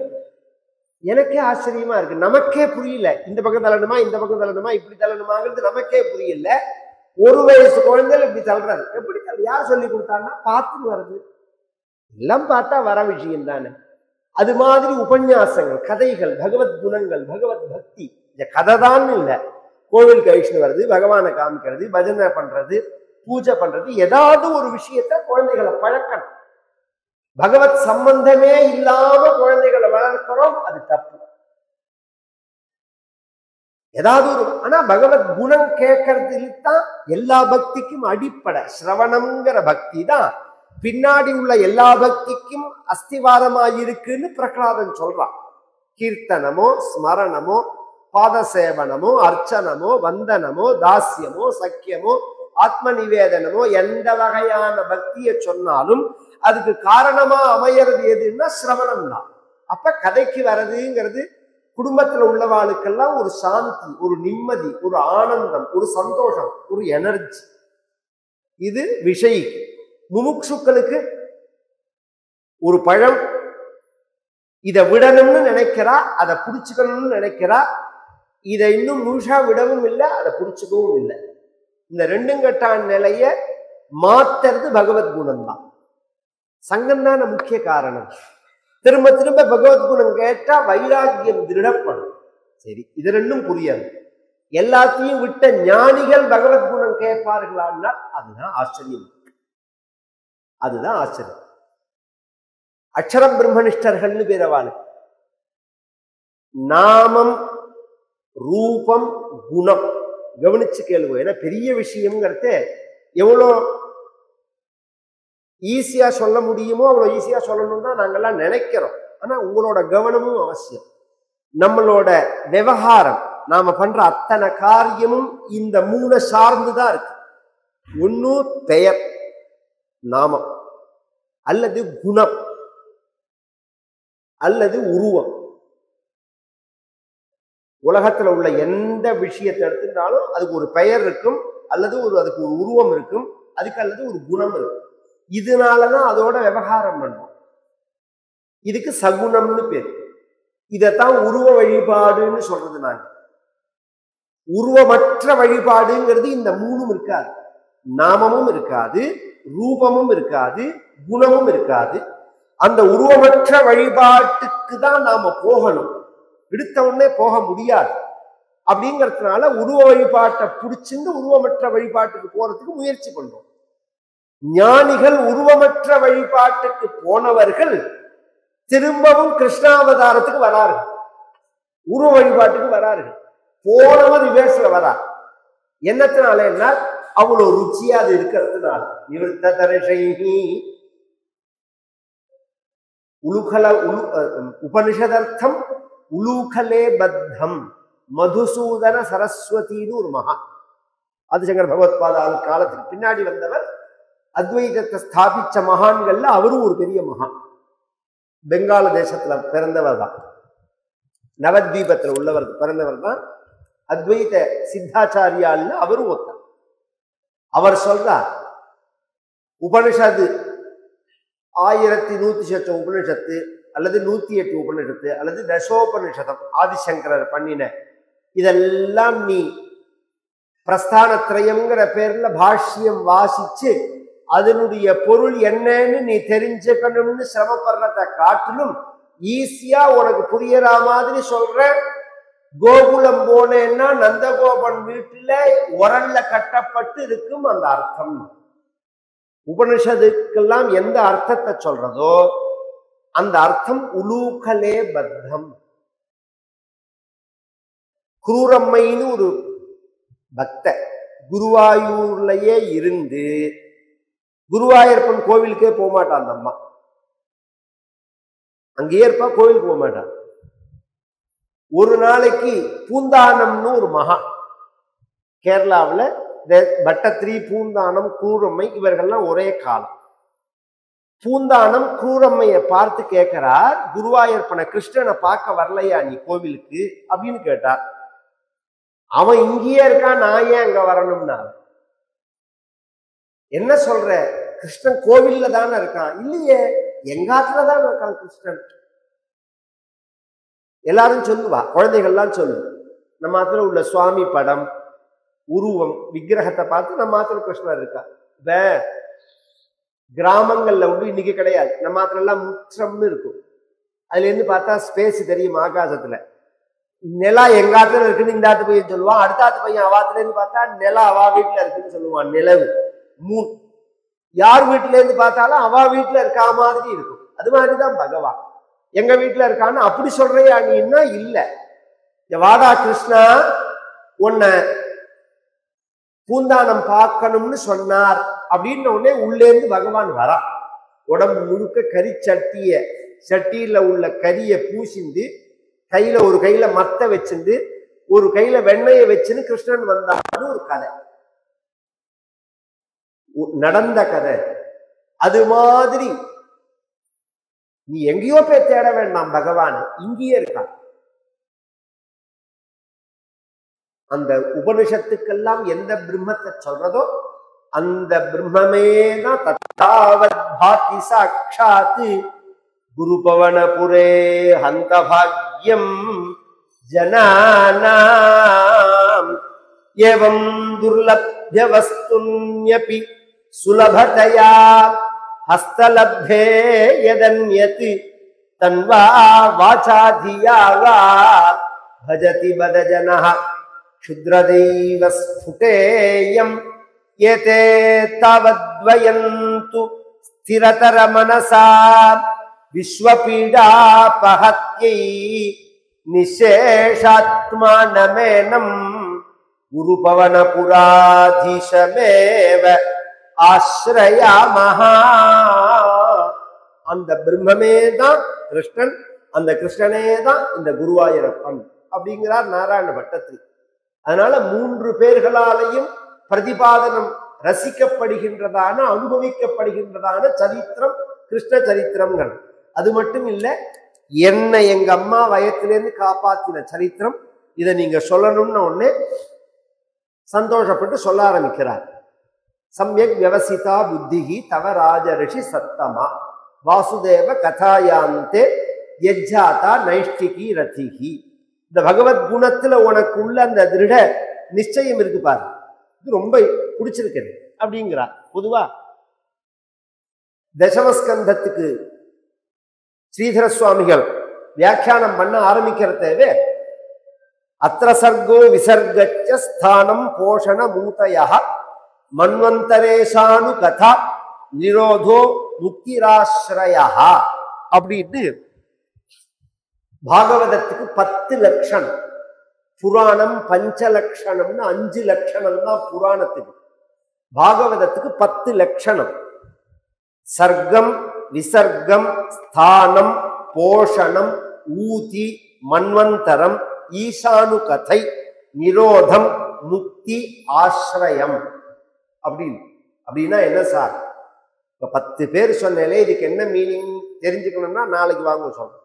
எனக்கே ஆச்சரியமா இருக்கு. நமக்கே புரியல. இந்த பக்கம் தள்ளணுமா, இந்த பக்கம் தள்ளணுமா, இப்படி தள்ளணுமாங்கிறது நமக்கே புரியல. 1 வயசு குழந்தைகள் இப்படி தள்ளுறது. எப்படி யார் சொல்லி கொடுத்தாங்கன்னா பார்த்துன்னு வருது. எல்லாம் பார்த்தா வர விஷயம் தானே. அது மாதிரி உபன்யாசங்கள், கதைகள், பகவத் குணங்கள், பகவத் பக்தி, இந்த கதை தான் இல்லை. கோவில் கழிச்சுன்னு வருது, பகவானை காமிக்கிறது, பஜனை பண்றது, பூஜை பண்றது, ஏதாவது ஒரு விஷயத்த குழந்தைகளை பழக்கணும். பகவத் சம்பந்தமே இல்லாம குழந்தைகளை வளர்க்கிறோம், அது தப்பு. ஏதாவது ஒரு ஆனா பகவத் குணம் கேட்கறதுல தான் எல்லா பக்திக்கும் அடிப்படை. சிரவணம்ங்கிற பக்தி தான் பின்னாடி உள்ள எல்லா பக்திக்கும் அஸ்திவாரமாயிருக்குன்னு பிரகலாதன் சொல்றான். கீர்த்தனமோ, ஸ்மரணமோ, பாதசேவனமோ, அர்ச்சனமோ, வந்தனமோ, தாஸ்யமோ, சக்கியமோ, ஆத்ம நிவேதனமோ, எந்த வகையான பக்தியை சொன்னாலும் அதுக்கு காரணமா அமையறது எதுன்னா சிரவணம் தான். அப்ப கதைக்கு வர்றதுங்கிறது குடும்பத்துல உள்ளவாளுக்கெல்லாம் ஒரு சாந்தி, ஒரு நிம்மதி, ஒரு ஆனந்தம், ஒரு சந்தோஷம், ஒரு எனர்ஜி. இது விஷய். முமுட்சுக்களுக்கு ஒரு பழம் இதை விடணும்னு நினைக்கிறா, அதை புடிச்சுக்கணும்னு நினைக்கிறா, இதை இன்னும் முழுசா விடவும் இல்லை, அதை புடிச்சுக்கவும் இல்லை. இந்த 2 கட்டான நிலைய மாத்துறது பகவத் குணம் தான். சங்கம் தான் முக்கிய காரணம். திரும்ப திரும்ப பகவத் குணம் கேட்டா வைராக்கியம் திருடப்படும். சரி, இது 2ம் புரியாது. எல்லாத்தையும் விட்ட ஞானிகள் பகவத் குணம் கேட்பார்களான்னா அதுதான் ஆச்சரியம். அதுதான் ஆச்சரியம். அக்ஷரம் பிரம்மனிஷ்டர்கள்னு பேரவாளு. நாமம், ரூபம், குணம் கவனிச்சு கேளுவோம். ஏன்னா பெரிய விஷயம்ங்கிறது எவ்வளோ ஈஸியா சொல்ல முடியுமோ அவ்வளோ ஈஸியா சொல்லணும் தான் நாங்கெல்லாம் நினைக்கிறோம். ஆனா உங்களோட கவனமும் அவசியம். நம்மளோட விவகாரம், நாம பண்ற அத்தனை காரியமும் இந்த 3 சார்ந்துதான் இருக்கு. ஒண்ணு பெயர், நாமம், அல்லது குணம், அல்லது உருவம். உலகத்துல உள்ள எந்த விஷயத்தை எடுத்துட்டாலும் அதுக்கு ஒரு பெயர் இருக்கும், அல்லது அதுக்கு ஒரு உருவம் இருக்கும், அதுக்கு அல்லது ஒரு குணம் இருக்கும். இதனாலதான் அதோட விவகாரம் பண்ணும். இதுக்கு சகுனம்னு பேர். இதைத்தான் உருவ வழிபாடுன்னு சொல்றது. நாங்க உருவமற்ற வழிபாடுங்கிறது இந்த 3ம் இருக்காது. நாமமும் இருக்காது, ரூபமும் இருக்காது, குணமும் இருக்காது. அந்த உருவமற்ற வழிபாட்டுக்கு தான் நாம போகணும். எடுத்த உடனே போக முடியாது. அப்படிங்கிறதுனால உருவ வழிபாட்டை பிடிச்சிருந்து உருவமற்ற வழிபாட்டுக்கு போறதுக்கு முயற்சி பண்றோம். ஞானிகள் உருவமற்ற வழிபாட்டுக்கு போனவர்கள் திரும்பவும் கிருஷ்ணாவதாரத்துக்கு வரார்கள், உருவ வழிபாட்டுக்கு வரார்கள். போனவன் ரிவர்ஸ்ல வரா. என்னத்தினால என்ன, அவ்வளவு ருச்சியா அது இருக்கிறதுனால. நிவர்த்த தரிசைஹி உபனிஷதர்த்தம் உலூகலே பத்தம் மதுசூதன சரஸ்வதினு ஒரு மகா ஆதிசங்கர பகவத்பாதால் காலத்துக்கு பின்னாடி வந்தவர், அத்வைதத்தை ஸ்தாபிச்ச மகான்கள்ல அவரும் ஒரு பெரிய மகான். பெங்கால தேசத்துல பிறந்தவர் தான், நவத்வீபத்துல உள்ளவர் பிறந்தவர் தான். அத்வைத சித்தாச்சாரியால்ல அவரும் ஒருத்தர். அவர் சொல்றார், உபனிஷத்து 1108 உபனிஷத்து அல்லது 108 உபனிஷத்து அல்லது தசோபனிஷதம் ஆதிசங்கரர் பண்ணின இதெல்லாம் நீ பிரஸ்தானத்ரயம்ங்கிற பேர்ல பாஷ்யம் வாசிச்சு அதனுடைய பொருள் என்னன்னு நீ தெரிஞ்சுக்கணும்னு சிரமப்படுறத காட்டிலும் ஈஸியா உனக்கு புரியற மாதிரி சொல்ற. கோகுலம் போனேன்னா நந்தகோபன் வீட்டுல உரல்ல கட்டப்பட்டு இருக்கும் அந்த அர்த்தம். உபனிஷத்துக்கெல்லாம் எந்த அர்த்தத்தை சொல்றதோ அந்த அர்த்தம் உலூகலே பத்தம். குரூரம்மைன்னு ஒரு பக்த குருவாயூர்லயே இருந்து, குருவாயூரப்பன் கோவிலுக்கே போக மாட்டான் அந்த அம்மா, அங்கேயே இருப்பா, கோவிலுக்கு போக மாட்டான். ஒரு நாளைக்கு பூந்தானம்னு ஒரு மகா, கேரளாவில் பட்டத்திரி, பூந்தானம், குரூரம்மை இவர்கள்லாம் ஒரே காலம். பூந்தானம் குரூரம்மையை பார்த்து கேட்கிறார், குருவாயூரப்பனை கிருஷ்ணனை பார்க்க வரலையா நீ கோவிலுக்கு அப்படின்னு கேட்டார். அவன் இங்கேயே இருக்கான், நான் ஏன் அங்க வரணும்னா, என்ன சொல்ற, கிருஷ்ணன் கோவில்ல தானே இருக்கான். இல்லையே, எங்காத்துலதான் இருக்கான் கிருஷ்ணன். எல்லாரும் சொல்லுவா, குழந்தைகள்லாம் சொல்லு, நம்ம ஆத்துல உள்ள சுவாமி படம், உருவம் விக்கிரகத்தை பார்த்து நம்ம மாத்திரம் கிருஷ்ணர் இருக்கா. இப்ப கிராமங்கள்ல உண்டு, இன்னைக்கு கிடையாது. நம்ம மாத்திரம் எல்லாம் முற்றம்னு இருக்கும். அதுல இருந்து பார்த்தா ஸ்பேஸ் தெரியும் ஆகாசத்துல. நிலா எங்காத்துல இருக்குன்னு இந்த ஆத்து பையன் சொல்லுவான், அடுத்த ஆத்து பையன் அவாத்துல இருந்து பார்த்தா நிலா அவா வீட்டுல இருக்குன்னு சொல்லுவான். நிலவு மூன் யார் வீட்டுல இருந்து பார்த்தாலும் அவா வீட்டுல இருக்கா மாதிரி இருக்கும். அது மாதிரிதான் பகவான் எங்க வீட்டுல இருக்கான்னு அப்படி சொல்றியா நீன்னா இல்ல. வாடா கிருஷ்ணா உன்னை பூந்தானம் பார்க்கணும்னு சொன்னார் அப்படின்னு உடனே உள்ளே இருந்து பகவான் வரா. உடம்பு முழுக்க கறி சட்டியில உள்ள கரியை பூசிந்து கையில ஒரு கையில மத்த வச்சிருந்து ஒரு கையில வெண்மையை வச்சுன்னு கிருஷ்ணன் வந்தான்னு ஒரு கதை, நடந்த கதை. அது மாதிரி நீ எங்கேயோ போய் தேட வேண்டாம், பகவான் இங்கேயே இருக்கான். அந்த உபனிஷத்துக்கெல்லாம் எந்த பிரம்மத்தை சொல்றதோ அந்த பிரம்மே தான் தத்தாவத் பாதி சாட்சாத் குரு பவனபுரே ஹந்த பாக்யம் ஜனானாம் ஏவம் துர்லப்ய வஸ்துன்யபி சுலபதயா ஹஸ்தலப்தே யதன்யத் தன்வா வாசாதியா வா பஜதி பதஜனஹ க்ஷுத்ரதைவ ஸ்ஃபுடேயம் ஏதே தாவத்வயந்து ஸ்திரதர மனசா விஸ்வபீடாபஹத்யை நிசேஷாத்மானமேனம் குரு பவனபுராதீசமேவ ஆஸ்ரயாமஹ. அந்த பிரம்மமே தான் கிருஷ்ணன், அந்த கிருஷ்ணனே தான் இந்த குருவாயூரப்பன் அப்படிங்கிறார் நாராயண பட்டத்திரி. அதனால 3 பேர்களாலையும் பிரதிபாதனம் ரசிக்கப்படுகின்றதான அனுபவிக்கப்படுகின்றதான சரித்திரம் கிருஷ்ண சரித்திரம்கள். அது மட்டும் இல்ல, என்னை எங்க அம்மா வயத்திலேருந்து காப்பாத்தின சரித்திரம். இதை நீங்க சொல்லணும்னு ஒண்ணு சந்தோஷப்பட்டு சொல்ல ஆரம்பிக்கிறார். சம்யக் வியவசிதா புத்திகி தவ ராஜரிஷி சத்தமா வாசுதேவ கதாயாந்தே யஜ்ஜாதா நைஷ்டிகி ரதிகி. இந்த பகவத் குணத்துல உனக்கு உள்ள அந்த திருட நிச்சயம் இருக்கு பாரு, இது ரொம்ப பிடிச்சிருக்கிறது அப்படிங்கிறார். பொதுவா தசமஸ்கந்தத்துக்கு ஸ்ரீதர சுவாமிகள் வியாக்கியானம் பண்ண ஆரம்பிக்கிறதே அத்திர சர்கோ விசர்கச்ச ஸ்தானம் போஷண மூதயா மன்வந்தரேஷானு கதா நிரோதோ முக்திராஸ்ரயா அப்படின்னு பாகவதத்துக்கு 10 லட்சணம், புராணம் 5 லட்சணம்னு 5 லட்சணம் தான் புராணத்துக்கு. பாகவதத்துக்கு 10 லட்சணம். சர்க்கம், விசர்க்கம், ஸ்தானம், போஷணம், ஊதி, மன்வந்தரம், ஈசானு கதை, நிரோதம், முக்தி, ஆஸ்ரயம் அப்படின்னா என்ன சார்? இப்ப 10 பேர் சொன்னாலே இதுக்கு என்ன மீனிங் தெரிஞ்சுக்கணும்னா நாளைக்கு வாங்க சொல்றோம்.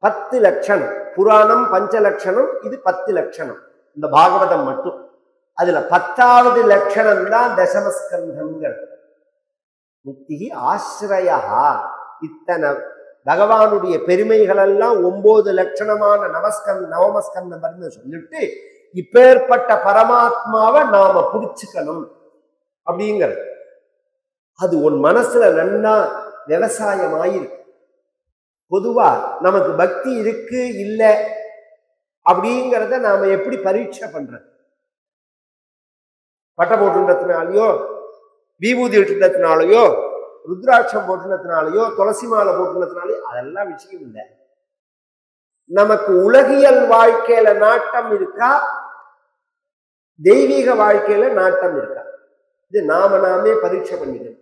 10 லட்சணம் புராணம், 5 லட்சணம், இது 10 லட்சணம் இந்த பாகவதம் மட்டும். அதுல 10வது லட்சணம் தான் தசமஸ்கந்தங்கள். முக்தி ஆஸ்ரயா. இத்தனை பகவானுடைய பெருமைகள் எல்லாம் 9 லட்சணமான நவமஸ்கந்தம் சொல்லிட்டு இப்பேற்பட்ட பரமாத்மாவை நாம புடிச்சுக்கணும் அப்படிங்கிறது. அது உன் மனசுல நன்னா விவசாயமாயிருக்கு. பொதுவா நமக்கு பக்தி இருக்கு இல்ல அப்படிங்கிறத நாம எப்படி பரீட்சை பண்றது? பட்டை போட்டுன்றதுனாலயோ, விபூதி இட்டுறதுனாலயோ, ருத்ராட்சம் போட்டுனதுனாலயோ, துளசி மாலை போட்டுனதுனாலயோ அதெல்லாம் விஷயம் இல்லை. நமக்கு உலகியல் வாழ்க்கையில நாட்டம் இருக்கா, தெய்வீக வாழ்க்கையில நாட்டம் இருக்கா? இது நாமே பரீட்சை பண்ணிக்கணும்.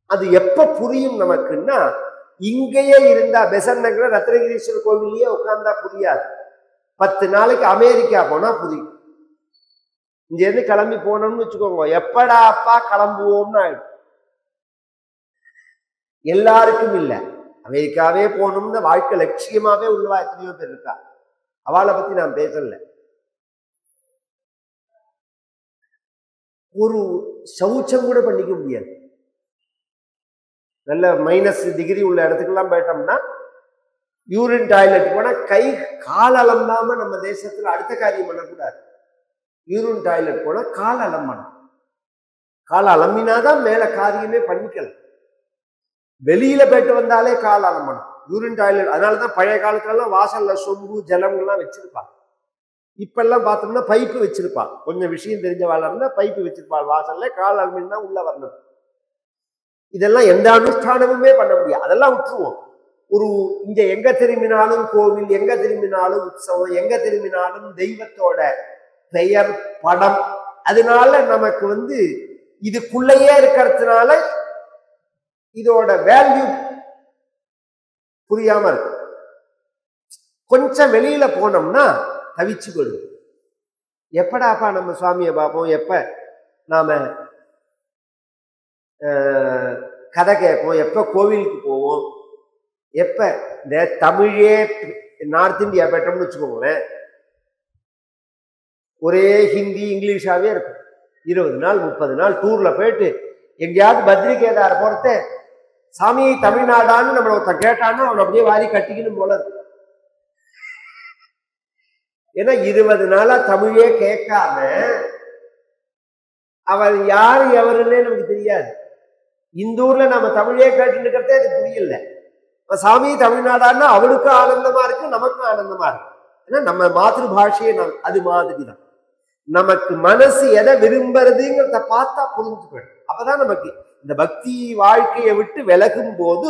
அது எப்ப புரியும் நமக்குன்னா, இங்கேயே இருந்தா பெசன்ட் நகர ரத்னகிரீஸ்வரர் கோவிலேயே உட்கார்ந்தா புரியாது. 10 நாளைக்கு அமெரிக்கா போனா புரியும். இங்க இருந்து கிளம்பி போனோம்னு வச்சுக்கோங்க, எப்படா அப்பா கிளம்புவோம்னு ஆயிடும். எல்லாருக்கும் இல்ல, அமெரிக்காவே போகணும்னு வாழ்க்கை லட்சியமாவே உள்ளவா எத்தனையோ பேர் இருக்கா. அவளை பத்தி நான் பேசல. ஒரு சௌச்சம் கூட பண்ணிக்க முடியாது. நல்ல -டிகிரி உள்ள இடத்துக்கெல்லாம் போயிட்டோம்னா யூரின் டாய்லெட் போனா கை கால் அலம்பாம நம்ம தேசத்துல அடுத்த காரியம் பண்ணக்கூடாது. யூரின் டாய்லெட் போனா கால் அலம்பணும். கால் அலம்பினாதான் மேல காரியமே பண்ணிக்கலாம். வெளியில போயிட்டு வந்தாலே கால் அலம்பணும். யூரின் டாய்லெட் அதனாலதான் பழைய காலத்துலலாம் வாசல்ல சொம்பு ஜலம்லாம் வச்சிருப்பாங்க. இப்பெல்லாம் பார்த்தோம்னா பைப்பு வச்சிருப்பாள். கொஞ்சம் விஷயம் தெரிஞ்சவாள் இருந்தா பைப்பு வச்சிருப்பாள் வாசல்ல. கால் அலம்பினா உள்ள வரணும். இதெல்லாம் எந்த அனுஷ்டானமுமே பண்ண முடியாது. அதெல்லாம் விட்டுருவோம். ஒரு இங்க எங்க திரும்பினாலும் கோவில், எங்க திரும்பினாலும் உற்சவம், எங்க திரும்பினாலும் தெய்வத்தோட பெயர் படம். அதனால நமக்கு இதுக்குள்ளேயே இருக்கிறதுனால இதோட வேல்யூ புரியாம இருக்கு. கொஞ்சம் வெளியில போனோம்னா தவிச்சு போடுவோம். எப்படாப்பா நம்ம சுவாமியை பார்ப்போம், எப்ப நாம கதை கேட்போம், எப்ப கோவிலுக்கு போவோம், எப்ப இந்த தமிழே நார்த் இந்தியா போயிட்டோம்னு வச்சுக்கோங்களேன், ஒரே ஹிந்தி இங்கிலீஷாவே இருக்கும். 20 நாள் 30 நாள் டூர்ல போயிட்டு எங்கேயாவது பத்ரிகேதார போறத சாமி தமிழ்நாடான்னு நம்மள ஒருத்தன் கேட்டான்னா அவன் அப்படியே வாரி கட்டிக்கணும் போல இருக்கு. ஏன்னா 20 நாளா தமிழே கேட்காம அவர் யாரு எவருன்னே நமக்கு தெரியாது. இந்த ஊர்ல நம்ம தமிழே கேட்டு இருக்கிறதே அது புரியல. சாமி தமிழ்நாடான்னா அவளுக்கும் ஆனந்தமா இருக்கு, நமக்கும் ஆனந்தமா இருக்கு. ஏன்னா நம்ம மாதృ பாஷையை அது மாதிரிதான். நமக்கு மனசு எதை விரும்புறதுங்கிறத பார்த்தா புரிஞ்சு போயிடும். அப்பதான் நமக்கு இந்த பக்தி வாழ்க்கையை விட்டு விலகும் போது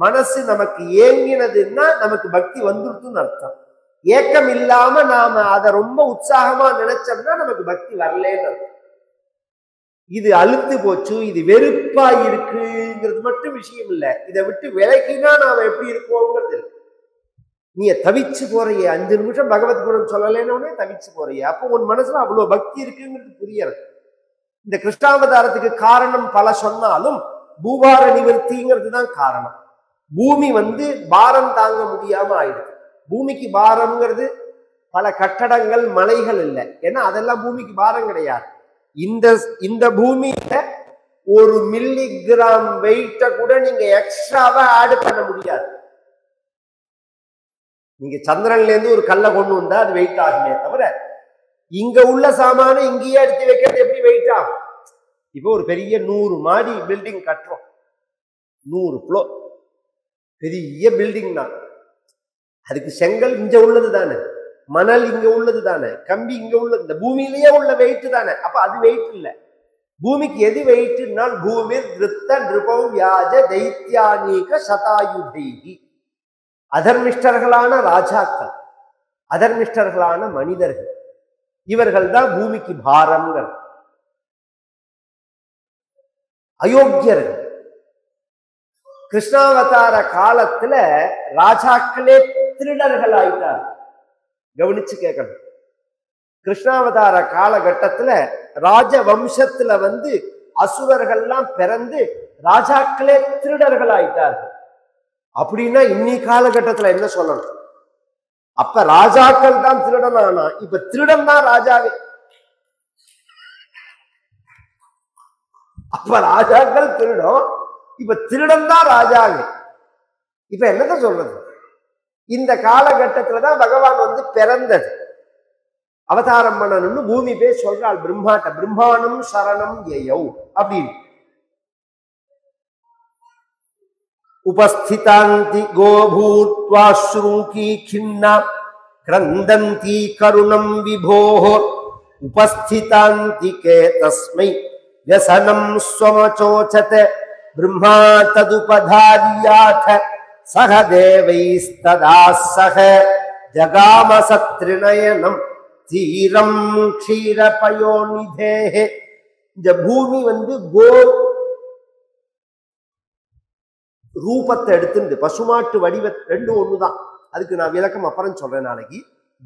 மனசு நமக்கு ஏங்கினதுன்னா நமக்கு பக்தி வந்துருக்குன்னு அர்த்தம். ஏக்கம் இல்லாம நாம அதை ரொம்ப உற்சாகமா நினைச்சோம்னா நமக்கு பக்தி வரலன்னு அர்த்தம். இது அழுத்து போச்சு, இது வெறுப்பா இருக்குங்கிறது மட்டும் விஷயம் இல்லை. இதை விட்டு விலகினா நாம எப்படி இருக்கோங்கிறது. நீ தவிச்சு போறிய 5 நிமிஷம் பகவத் குணம் சொல்லலைன்னு தவிச்சு போறிய, அப்போ உன் மனசுல அவ்வளவு பக்தி இருக்குங்கிறது புரியறது. இந்த கிருஷ்ணாவதாரத்துக்கு காரணம் பல சொன்னாலும் பூபார நிவர்த்திங்கிறது தான் காரணம். பூமி பாரம் தாங்க முடியாம ஆயிடுது. பூமிக்கு பாரம்ங்கிறது பல கட்டடங்கள் மலைகள் இல்லை. ஏன்னா அதெல்லாம் பூமிக்கு பாரம் கிடையாது. இந்த பூமியில 1 மில்லிகிராம் வெயிட்ட கூட நீங்க எக்ஸ்ட்ராவா ஆட் பண்ண முடியாது. நீங்க சந்திரன்ல இருந்து ஒரு கல்லை கொண்டு வந்தா அது வெயிட் ஆகுமே தவிர இங்க உள்ள சாமான இங்கேயே எடுத்து வைக்கிறது எப்படி வெயிட் ஆகும்? இப்போ ஒரு பெரிய 100 மாடி பில்டிங் கட்டுறோம், 100 ஃப்ளோர் பெரிய பில்டிங் தான். அதுக்கு செங்கல் இங்க உள்ளது தானே, மணல் இங்க உள்ளது தானே, கம்பி இங்க உள்ளது, இந்த பூமியிலேயே உள்ள வெயிட் தானே. அப்ப அது வெயிட் இல்லை. பூமிக்கு எது வெயிட்னா பூமி திருத்த நிருபம் வியாஜ தைத்தியானீக சதாயுதைகி. அதர்மிஷ்டர்களான ராஜாக்கள், அதர்மிஷ்டர்களான மனிதர்கள், இவர்கள் தான் பூமிக்கு பாரம்கள். அயோக்கியர்கள். கிருஷ்ணாவதார காலத்துல ராஜாக்களே திருடர்கள் ஆயிட்டார். கவனிச்சு கேட்கணும். கிருஷ்ணாவதார காலகட்டத்துல ராஜ வம்சத்துல அசுரர்கள்லாம் பிறந்து ராஜாக்களே திருடர்கள் ஆயிட்டார்கள். அப்படின்னா இன்னி காலகட்டத்துல என்ன சொல்லணும்? அப்ப ராஜாக்கள் தான் திருடன் ஆனா இப்ப திருடன் தான் ராஜாவே. அப்ப ராஜாக்கள் திருடம், இப்ப திருடன் தான் ராஜாவே. இப்ப என்னதான் சொல்றது? இந்த காலகட்டத்துலதான் பகவான் பிறந்தது. அவதாரம் பண்ணணும்னு பூமி பேர் சொல்றாள் பிரம்மாட்ட. பிரம்மாணம் சரணம் ஏயௌ அப்படின்னு. உபஸ்திதாந்தி கோபூத்வாஸ்ரூகி கிண்ணா கிரந்தந்தி கருணம் விபோஹ உபஸ்திதாந்தி கே தஸ்மை வ்யசனம் ஸ்வமசோசத் பிரம்மா ததுபதாரியாத சக தேவைஸ்ததா சக ஜகாம சத்ரிநயனம் தீரம் க்ஷீரபயோநிதேஹ. இந்த பூமி கோ ரூபத்தை எடுத்துட்டு பசுமாட்டு வடிவ ரெண்டும் ஒண்ணுதான். அதுக்கு நான் விளக்கம் அப்புறம் சொல்றேன் நாளைக்கு.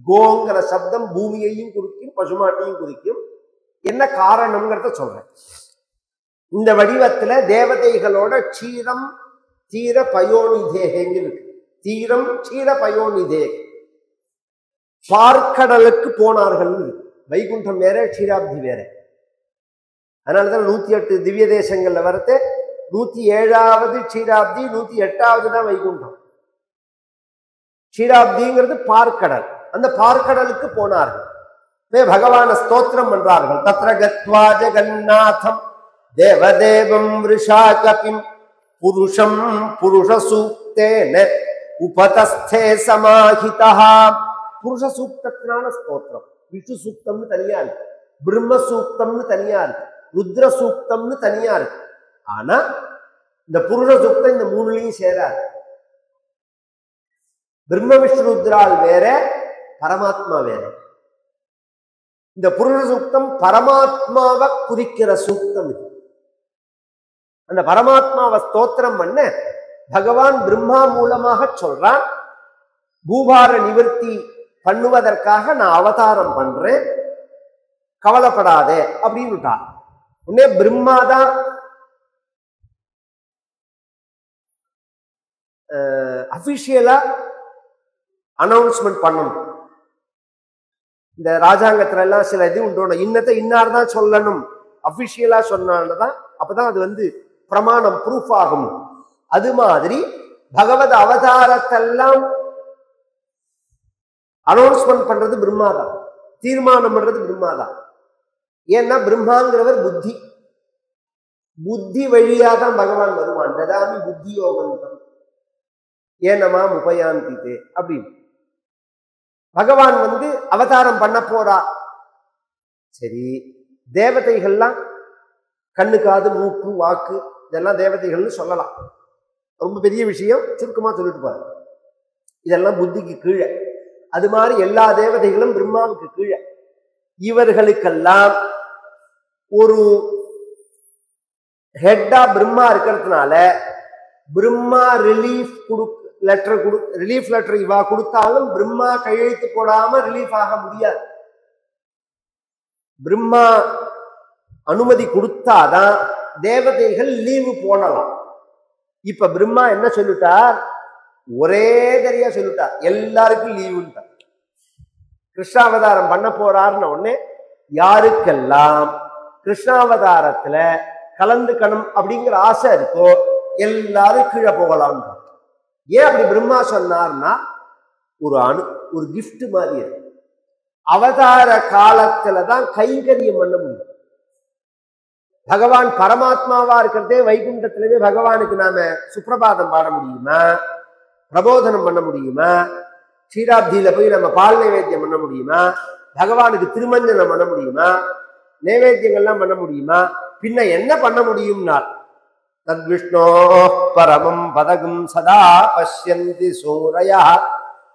கோங்கிற சப்தம் பூமியையும் குறிக்கும் பசுமாட்டையும் குறிக்கும். என்ன காரணம்ங்கிறத சொல்றேன். இந்த வடிவத்துல தேவதைகளோட க்ஷீரம் தீர பயோநிதேகங்க இருக்கு. தீரம் க்ஷீர பயோநிதே. பார்க்கடலுக்கு போனார்கள். வைகுண்டம் வேற, க்ஷீராப்தி வேற. அதனாலதான் 108 திவ்ய தேசங்கள்ல வரது 107வது க்ஷீராப்தி, 108வது தான் வைகுண்டம். க்ஷீராப்திங்கிறது பார்க்கடல். அந்த பார்க்கடலுக்கு போனார்கள். பகவான ஸ்தோத்திரம் பண்றார்கள். தத்ர கத்வா ஜெகநாதம் தேவதேவம் விருஷா கபிம் புருஷம் புருஷ சூக்தேன உபதஸ்தே சமாஹிதா. புருஷ சூக்தத்தினால ஸ்தோத்திரம். விஷ்ணு சூக்தம்னு தனியா இருக்கு, பிரம்ம சூக்தம்னு தனியா இருக்கு, ருத்ர சூக்தம்னு தனியா இருக்கு. ஆனா இந்த புருஷ சூக்தம் இந்த மூணுலையும் சேராது. பிரம்ம விஷ்ணு ருத்ரால் வேற, பரமாத்மா வேற. இந்த புருஷ சூக்தம் பரமாத்மாவை குறிக்கிற சூக்தம். இது அந்த பரமாத்மாவை ஸ்தோத்திரம் பண்ண பகவான் பிரம்மா மூலமாக சொல்றான், பூபார நிவர்த்தி பண்ணுவதற்காக நான் அவதாரம் பண்றேன், கவலைப்படாதே அப்படின்னு. உடனே பிரம்மாதான் அபிஷியலா அனௌன்ஸ்மெண்ட் பண்ணணும். இந்த ராஜாங்கத்துல எல்லாம் சில இது உண்டு, இன்னத்தை இன்னார்தான் சொல்லணும், அபிஷியலா சொன்னால்தான் அப்பதான் அது பிரமாணம், ப்ரூஃப் ஆகும். அது மாதிரி பகவத் அவதாரத்தெல்லாம் அனௌன்ஸ்மெண்ட் பண்றது பிரம்மாதான், தீர்மானம் பண்றது பிரம்மாதான். ஏன்னா பிரம்மாங்கிறவர் புத்தி, புத்தி வழியா தான் பகவான் வருவான். ததாமி புத்தி யோகம் ஏனமா உபயாந்திதே அப்படின்னு. பகவான் அவதாரம் பண்ண போறா. சரி, தேவதைகள்லாம் கண்ணு காது மூக்கு வாக்கு இதெல்லாம் தேவதைகள்னு சொல்லலாம். ரொம்ப பெரிய விஷயம், சுருக்கமா சொல்லிட்டு போற. இதெல்லாம் புத்திக்கு கீழே. அது மாதிரி எல்லா தேவதைகளும் பிரம்மாவுக்கு கீழே. இவர்களுக்கெல்லாம் ஒரு ஹெட்டா பிரம்மா இருக்கிறதுனால பிரம்மா ரிலீஃப் ரிலீஃப் லெட்டர் இவா கொடுத்தாலும் பிரம்மா கையெழுத்து போடாம ரிலீஃப் ஆக முடியாது. பிரம்மா அனுமதி கொடுத்தாதான் தேவதைகள் லீவு போடலாம். இப்ப பிரம்மா என்ன சொல்லிட்டார், ஒரே தரியா சொல்லிட்டார், எல்லாருக்கும் லீவுன்னு. கிருஷ்ணாவதாரம் பண்ண போறாருன்னு உடனே யாருக்கெல்லாம் கிருஷ்ணாவதாரத்துல கலந்துக்கணும் அப்படிங்கிற ஆசை இருக்கோ எல்லாரும் கீழே போகலாம். ஏன் அப்படி பிரம்மா சொன்னார்னா, ஒரு கிஃப்ட் மாதிரி இருக்கு. அவதார காலத்துலதான் கைங்கரியம் பண்ண முடியும். பகவான் பரமாத்மாவா இருக்கிறதே வைகுண்டத்திலே பகவானுக்கு நாம சுப்பிரபாதம் பாட முடியுமா, பிரபோதனம் பண்ண முடியுமா, க்ஷீராப்தியில போய் நம்ம பால் நைவேத்தியம் பண்ண முடியுமா, பகவானுக்கு திருமஞ்சனம் பண்ண முடியுமா, நைவேத்தியங்கள்லாம் பண்ண முடியுமா? பின்ன என்ன பண்ண முடியும்னா, தத்விஷ்ணோ பரமம் பதகம் சதா பஷ்யந்தி சூரயா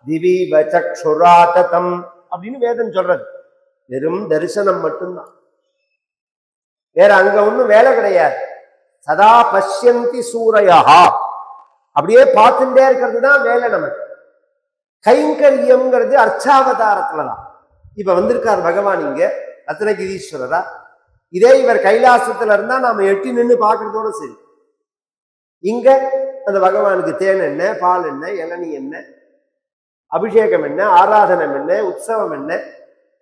திவீவ சக்ஷுராததம் அப்படின்னு வேதம் சொல்றது. வெறும் தரிசனம் மட்டும்தான், வேற அங்க ஒண்ணும் வேலை கிடையாது. சதா பஷ்யந்தி சூரயா, அப்படியே பார்த்துட்டே இருக்கிறது தான் வேலை நமக்கு. கைங்கரியம்ங்கிறது அர்ச்சாவதாரத்துலதான். இப்ப வந்திருக்கார் பகவான் இங்க ரத்னகிரீஸ்வரரா. இதே இவர் கைலாசத்துல இருந்தா நாம எட்டி நின்று பாக்குறதோட சரி. இங்க அந்த பகவானுக்கு தேன் என்ன, பால் என்ன, இளநீ என்ன, அபிஷேகம் என்ன, ஆராதனம் என்ன, உற்சவம் என்ன,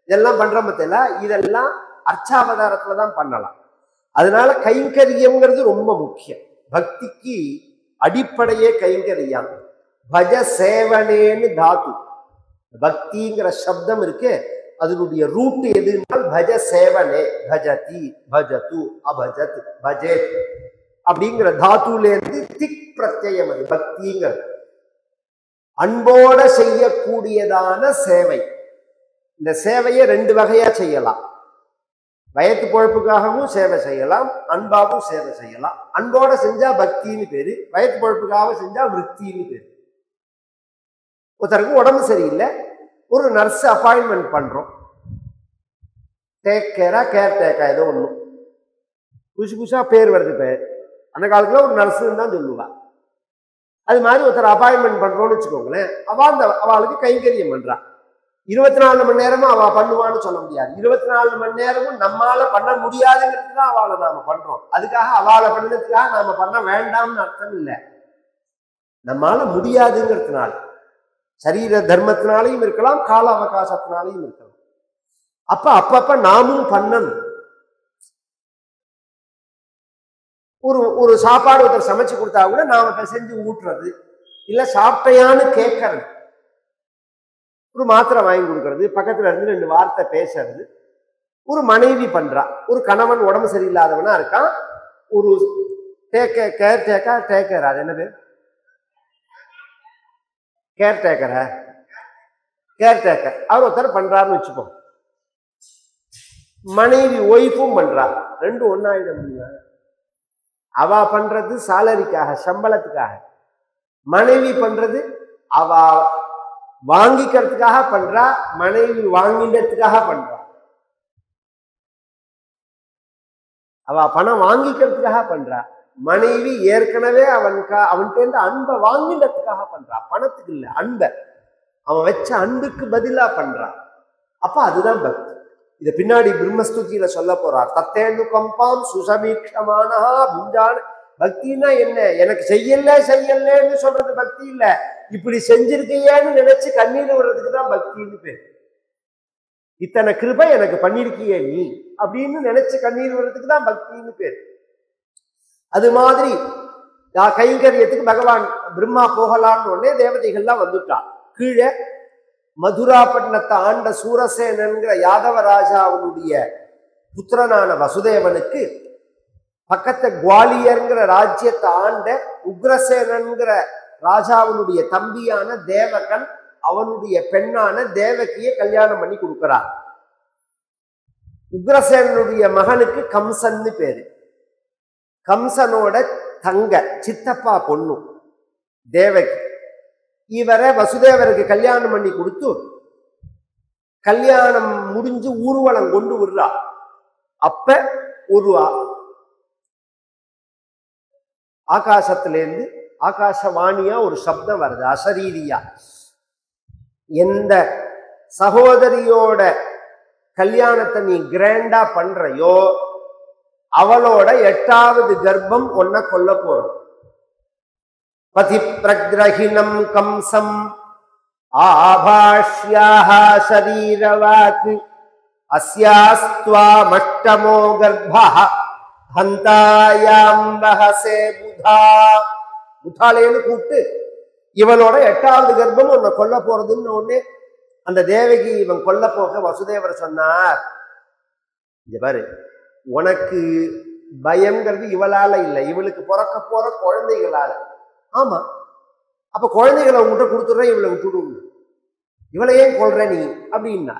இதெல்லாம் பண்ற பத்தில இதெல்லாம் அர்ச்சாவதாரத்துலதான் பண்ணலாம். அதனால கைங்கரியம்ங்கிறது ரொம்ப முக்கியம். பக்திக்கு அடிப்படையே கைங்கரியம். பஜ சேவனேன்னு தாத்து. பக்திங்கிற சப்தம் இருக்கு, அதனுடைய ரூட் எதுனால் பஜ சேவனே, பஜதி பஜது அபஜத் பஜேத் அப்படிங்கிற தாத்துலேருந்து திக் பிரத்யம். அது பக்திங்கிறது அன்போட செய்யக்கூடியதான சேவை. இந்த சேவையை ரெண்டு வகையா செய்யலாம். வயத்து பொழப்புக்காகவும் சேவை செய்யலாம், அன்பாகவும் சேவை செய்யலாம். அன்போட செஞ்சா பக்தின்னு பேரு, வயத்து பொழப்புக்காக செஞ்சா விருத்தின்னு பேரு. ஒருத்தருக்கு உடம்பு சரியில்லை, ஒரு நர்ஸ் அப்பாயின்மெண்ட் பண்றோம், டேக் கேரா கேர் டேக்கா ஏதோ ஒண்ணு புதுசு புதுசா பேர் வருது. பேர் அந்த காலத்துல ஒரு நர்ஸ்ன்னு தான் சொல்லுவா. அது மாதிரி ஒருத்தர் அப்பாயின்மெண்ட் பண்றோம்னு வச்சுக்கோங்களேன், அவளுக்கு கைங்கரியம் பண்றா. 24 மணி நேரமும் அவ பண்ணுவான்னு சொல்ல முடியாது. 24 மணி நேரமும் நம்மால பண்ண முடியாதுங்கிறது தான் அவளை நாம பண்றோம். அதுக்காக அவளை பண்ணதுக்காக நாம பண்ண வேண்டாம்னு அர்த்தம் இல்லை. நம்மால முடியாதுங்கிறதுனால, சரீர தர்மத்தினாலையும் இருக்கலாம், கால அவகாசத்தினாலையும் இருக்கலாம். அப்பப்ப நாமும் பண்ணணும். ஒரு சாப்பாடு ஒருத்தர் சமைச்சு கொடுத்தா கூட நாம செஞ்சு ஊட்டுறது, இல்ல சாப்பிட்டையான்னு கேட்கறது. ஒரு மாத்திரை வாங்கி கொடுக்கறது, பக்கத்துல இருந்து 2 வார்த்தை பேசுறது. ஒரு மனைவி பண்றா, ஒரு கணவன் உடம்பு சரியில்லாதவனா இருக்கான், ஒரு டேக்கர், அது என்ன பேர், கேர்டேக்கர், அவர் ஒருத்தர் பண்றாருன்னு வச்சுப்போம். மனைவி ஒய்ஃபும் பண்றா, ரெண்டும் ஒன்னாயிடும். அவ பண்றது சாலரிக்காக, சம்பளத்துக்காக. மனைவி பண்றது அவ வாங்கிக்கிறதுக்காக பண்றா, மனைவி வாங்கின்றதுக்காக பண்றா. அவ பணம் வாங்கிக்கிறதுக்காக பண்றா, மனைவி ஏற்கனவே அவன்கிட்ட அன்பை வாங்கின்றதுக்காக பண்றா. பணத்துக்கு இல்ல, அன்பை அவன் வச்ச அன்புக்கு பதிலா பண்றான். அப்ப அதுதான் பக்தி. இத பின்னாடி பிரம்மஸ்துதியில சொல்ல போறார். தத்தேனு கம்பாம் சுசமீட்சமானா புஞ்சான. பக்தினா என்ன? எனக்கு செய்யலன்னு சொல்றது பக்தி இல்ல, இப்படி செஞ்சிருக்கியேன்னு நினைச்சு கண்ணீர் விடுறதுக்கு தான் பக்தின்னு பேர். இத்தனை கிருபை எனக்கு பண்ணிருக்கியே நீ அப்படின்னு நினைச்சு கண்ணீர் விடுறதுக்கு தான் பக்தின்னு பேர். அது மாதிரி கைங்கரியத்துக்கு பகவான் பிரம்மா போகலான்னு உடனே தேவதைகள்லாம் வந்துட்டான். கீழே மதுராப்பட்டினத்தை ஆண்ட சூரசேனன்கிற யாதவ ராஜாவுடைய புத்திரனான வசுதேவனுக்கு பக்கத்தை குவாலியர்ங்கிற ராஜ்யத்தை ஆண்ட உக்ரசேனன்கிற ராஜாவுடைய தம்பியான தேவகன் அவனுடைய பெண்ணான தேவகியை கல்யாணம் பண்ணி கொடுக்கிறார். உக்ரசேனனுடைய மகனுக்கு கம்சன்னு பேரு. கம்சனோட தங்க சித்தப்பா பொண்ணு தேவகி. இவரை வசுதேவருக்கு கல்யாணம் பண்ணி கொடுத்து கல்யாணம் முடிஞ்சு ஊர்வலம் கொண்டு விடுறா. அப்ப ஒரு ஆகாசத்திலேருந்து ஆகாசவாணியா ஒரு சப்தம் வருது, அசரீரியா. எந்த சகோதரியோட கல்யாணத்தை நீ கிராண்டா பண்றையோ அவளோட 8வது கர்ப்பம் ஒன்ன கொல்ல போறோம். பதி பிரகிரஹிணம் கம்சம் ஆபாஷ்யாக சரீரவாக் அஸ்யாஸ்த்வா மஷ்டமோ கர்ப்பஹ ஹந்தாயாம் வஹசே புதா. புதாலேன்னு கூப்பிட்டு இவனோட 8வது கர்ப்பம் உன்னை கொல்ல போறதுன்னு ஒண்ணு அந்த தேவகி இவன் கொல்ல போக வசுதேவர் சொன்னார், இங்க பாரு, உனக்கு பயம்ங்கிறது இவளால இல்லை, இவளுக்கு பிறக்க போற குழந்தைகளால. ஆமா, அப்ப குழந்தைகளை உங்ககிட்ட கொடுத்துடுற, இவளை விட்டுடும், இவளை ஏன் கொல்ற நீ அப்படின்னா.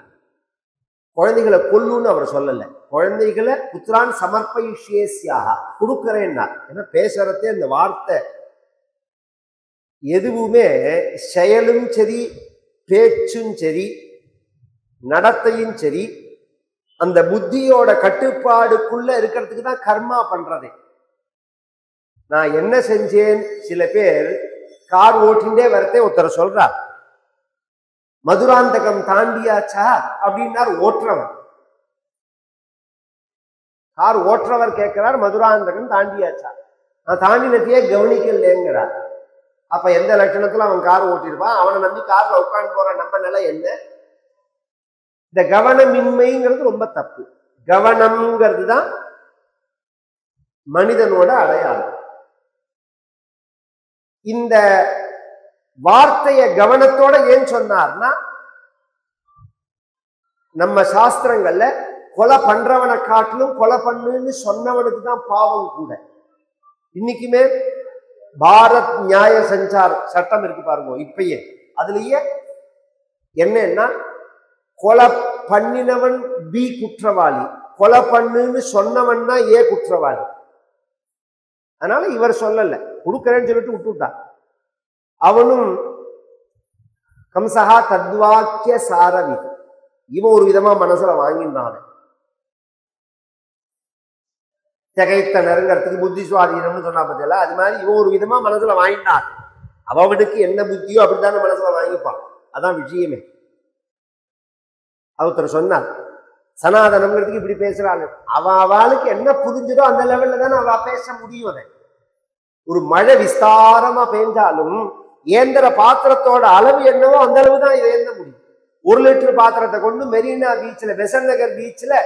குழந்தைகளை கொல்லுன்னு அவர் சொல்லல, குழந்தைகளை புத்திரான் சமர்ப்பயிஷ்யேஸ்யாக கொடுக்கிறேன்னா. ஏன்னா பேசுறதே அந்த வார்த்தை எதுவுமே செயலும் சரி பேச்சும் சரி நடத்தையும் சரி அந்த புத்தியோட கட்டுப்பாடுக்குள்ள இருக்கிறதுக்கு தான் கர்மா பண்றதே. நான் என்ன செஞ்சேன், சில பேர் கார் ஓட்டிண்டே வரத்தே ஒருத்தர் சொல்றார், மதுராந்தகம் தாண்டியாச்சா அப்படின்னார் ஓட்டுறவர். கார் ஓட்டுறவர் கேட்கிறார், மதுராந்தகம் தாண்டியாச்சா? நான் தாண்டினத்தையே கவனிக்கலேங்கிறார். அப்ப எந்த லட்சணத்துல அவன் கார் ஓட்டிருப்பான்? அவனை நம்பி கார்ல உட்காந்து போற நம்ம நிலை என்ன? இந்த கவனமின்மைங்கிறது ரொம்ப தப்பு. கவனம்ங்கிறது தான் மனிதனோட அடையாளம். இந்த வார்த்தைய கவனத்தோட ஏன் சொன்னார்னா, நம்ம சாஸ்திரங்கள்ல கொலை பண்றவனை காட்டிலும் கொலை பண்ணுன்னு சொன்னவனுக்கு தான் பாவம் கூட. இன்னைக்குமே பாரத் நியாய சஞ்சார் சட்டம் இருக்கு பாருங்க, இப்பயே அதுலயே என்னன்னா, கொலை பண்ணினவன் பி குற்றவாளி, கொலை பண்ணுன்னு சொன்னவன் தான் ஏ குற்றவாளி. அதனால இவர் சொல்லல, கொடுக்கறேன்னு சொல்லிட்டு விட்டுட்டான். அவனும் கம்சஹா தத்வாக்கிய சாரவி, இவன் ஒரு விதமா மனசுல வாங்கினான். திகைத்த நெருங்கிறதுக்கு புத்தி சுவாதீனம்னு சொன்னா பத்தியா, அது மாதிரி இவன் ஒரு விதமா மனசுல வாங்கினான். அவனுக்கு என்ன புத்தியோ அப்படித்தானே மனசுல வாங்கிப்பான். அதான் விஷயமே. ஒருத்தர் சொன்னார், சனாதனம்ங்கிறதுக்கு இப்படி பேசுறாள். அவளுக்கு என்ன புரிஞ்சுதோ அந்த லெவல்ல தானே அவ பேச முடியும். அதை ஒரு மழை விஸ்தாரமா பெய்ஞ்சாலும் ஏந்திர பாத்திரத்தோட அளவு என்னவோ அந்த அளவு தான் இதை ஏந்த முடியும். 1 லிட்டர் பாத்திரத்தை கொண்டு மெரினா பீச்சில், பெசன்ட் நகர் பீச்சில்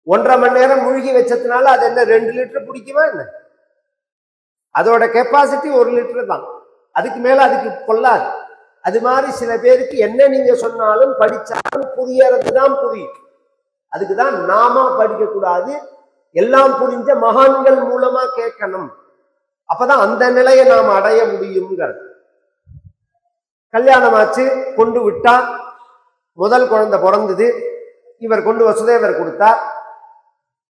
1.5 மணி நேரம் மூழ்கி வச்சதுனால அது என்ன 2 லிட்டர் பிடிக்குமா என்ன? அதோட கெப்பாசிட்டி 1 லிட்டர் தான், அதுக்கு மேல அதுக்கு கொள்ளாது. அது மாதிரி சில பேருக்கு என்ன நீங்க சொன்னாலும் படிச்சாலும் புரியறதுதான் புரியும். அதுக்குதான் நாம படிக்க கூடாது, எல்லாம் புரிஞ்ச மகான்கள் மூலமா கேட்கணும். அப்பதான் அந்த நிலையை நாம் அடைய முடியுங்கிறது. கல்யாணம் ஆச்சு, கொண்டு விட்டா, முதல் குழந்தை பிறந்தது, இவர் கொண்டு வசுதேவர் கொடுத்தார்.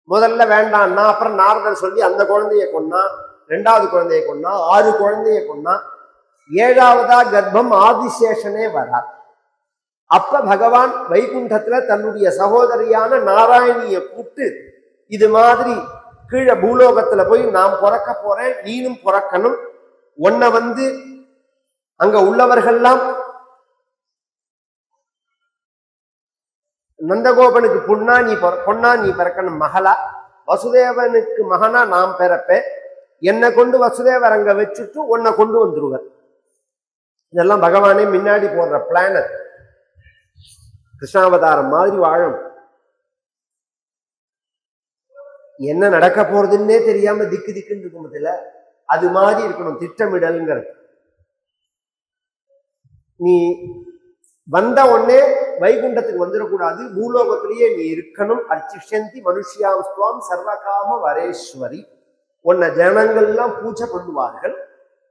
முதல்ல வேண்டாம்னா அப்புறம் நாரதர் சொல்லி அந்த குழந்தைய கொன்னா, 2வது குழந்தைய கொன்னா, 6 குழந்தைய கொன்னா, 7வதா கர்ப்பம் ஆதிசேஷனே வரார். அப்ப பகவான் வைகுண்டத்துல தன்னுடைய சகோதரியான நாராயணிய கூப்பிட்டு, இது மாதிரி கீழே பூலோகத்துல போய் நான் பிறக்க போறேன், நீனும் பிறக்கணும், உன்னை அங்க உள்ளவர்கள்லாம் நந்தகோபனுக்கு பொண்ணா நீ பிறக்கணும் மகளா, வசுதேவனுக்கு மகனா நாம் பிறப்பேன், என்னை கொண்டு வசுதேவர் அங்க வச்சுட்டு உன்னை கொண்டு வந்துருவர். இதெல்லாம் பகவானே முன்னாடி போடுற பிளானர். கிருஷ்ணாவதாரம் மாதிரி வாழும். என்ன நடக்க போறதுன்னே தெரியாம திக்கு திக்குன்னு இருக்கும். இதுல அது மாதிரி இருக்கணும் திட்டமிடல்ங்கிறது. நீ வந்த உடனே வைகுண்டத்துக்கு வந்துடக்கூடாது, பூலோகத்திலேயே நீ இருக்கணும். அர்ச்சிஷந்தி மனுஷியாம் ஸ்துவாம் சர்வகாம வரேஸ்வரி. உன்னை ஜனங்கள்லாம் பூஜை பண்ணுவார்கள்,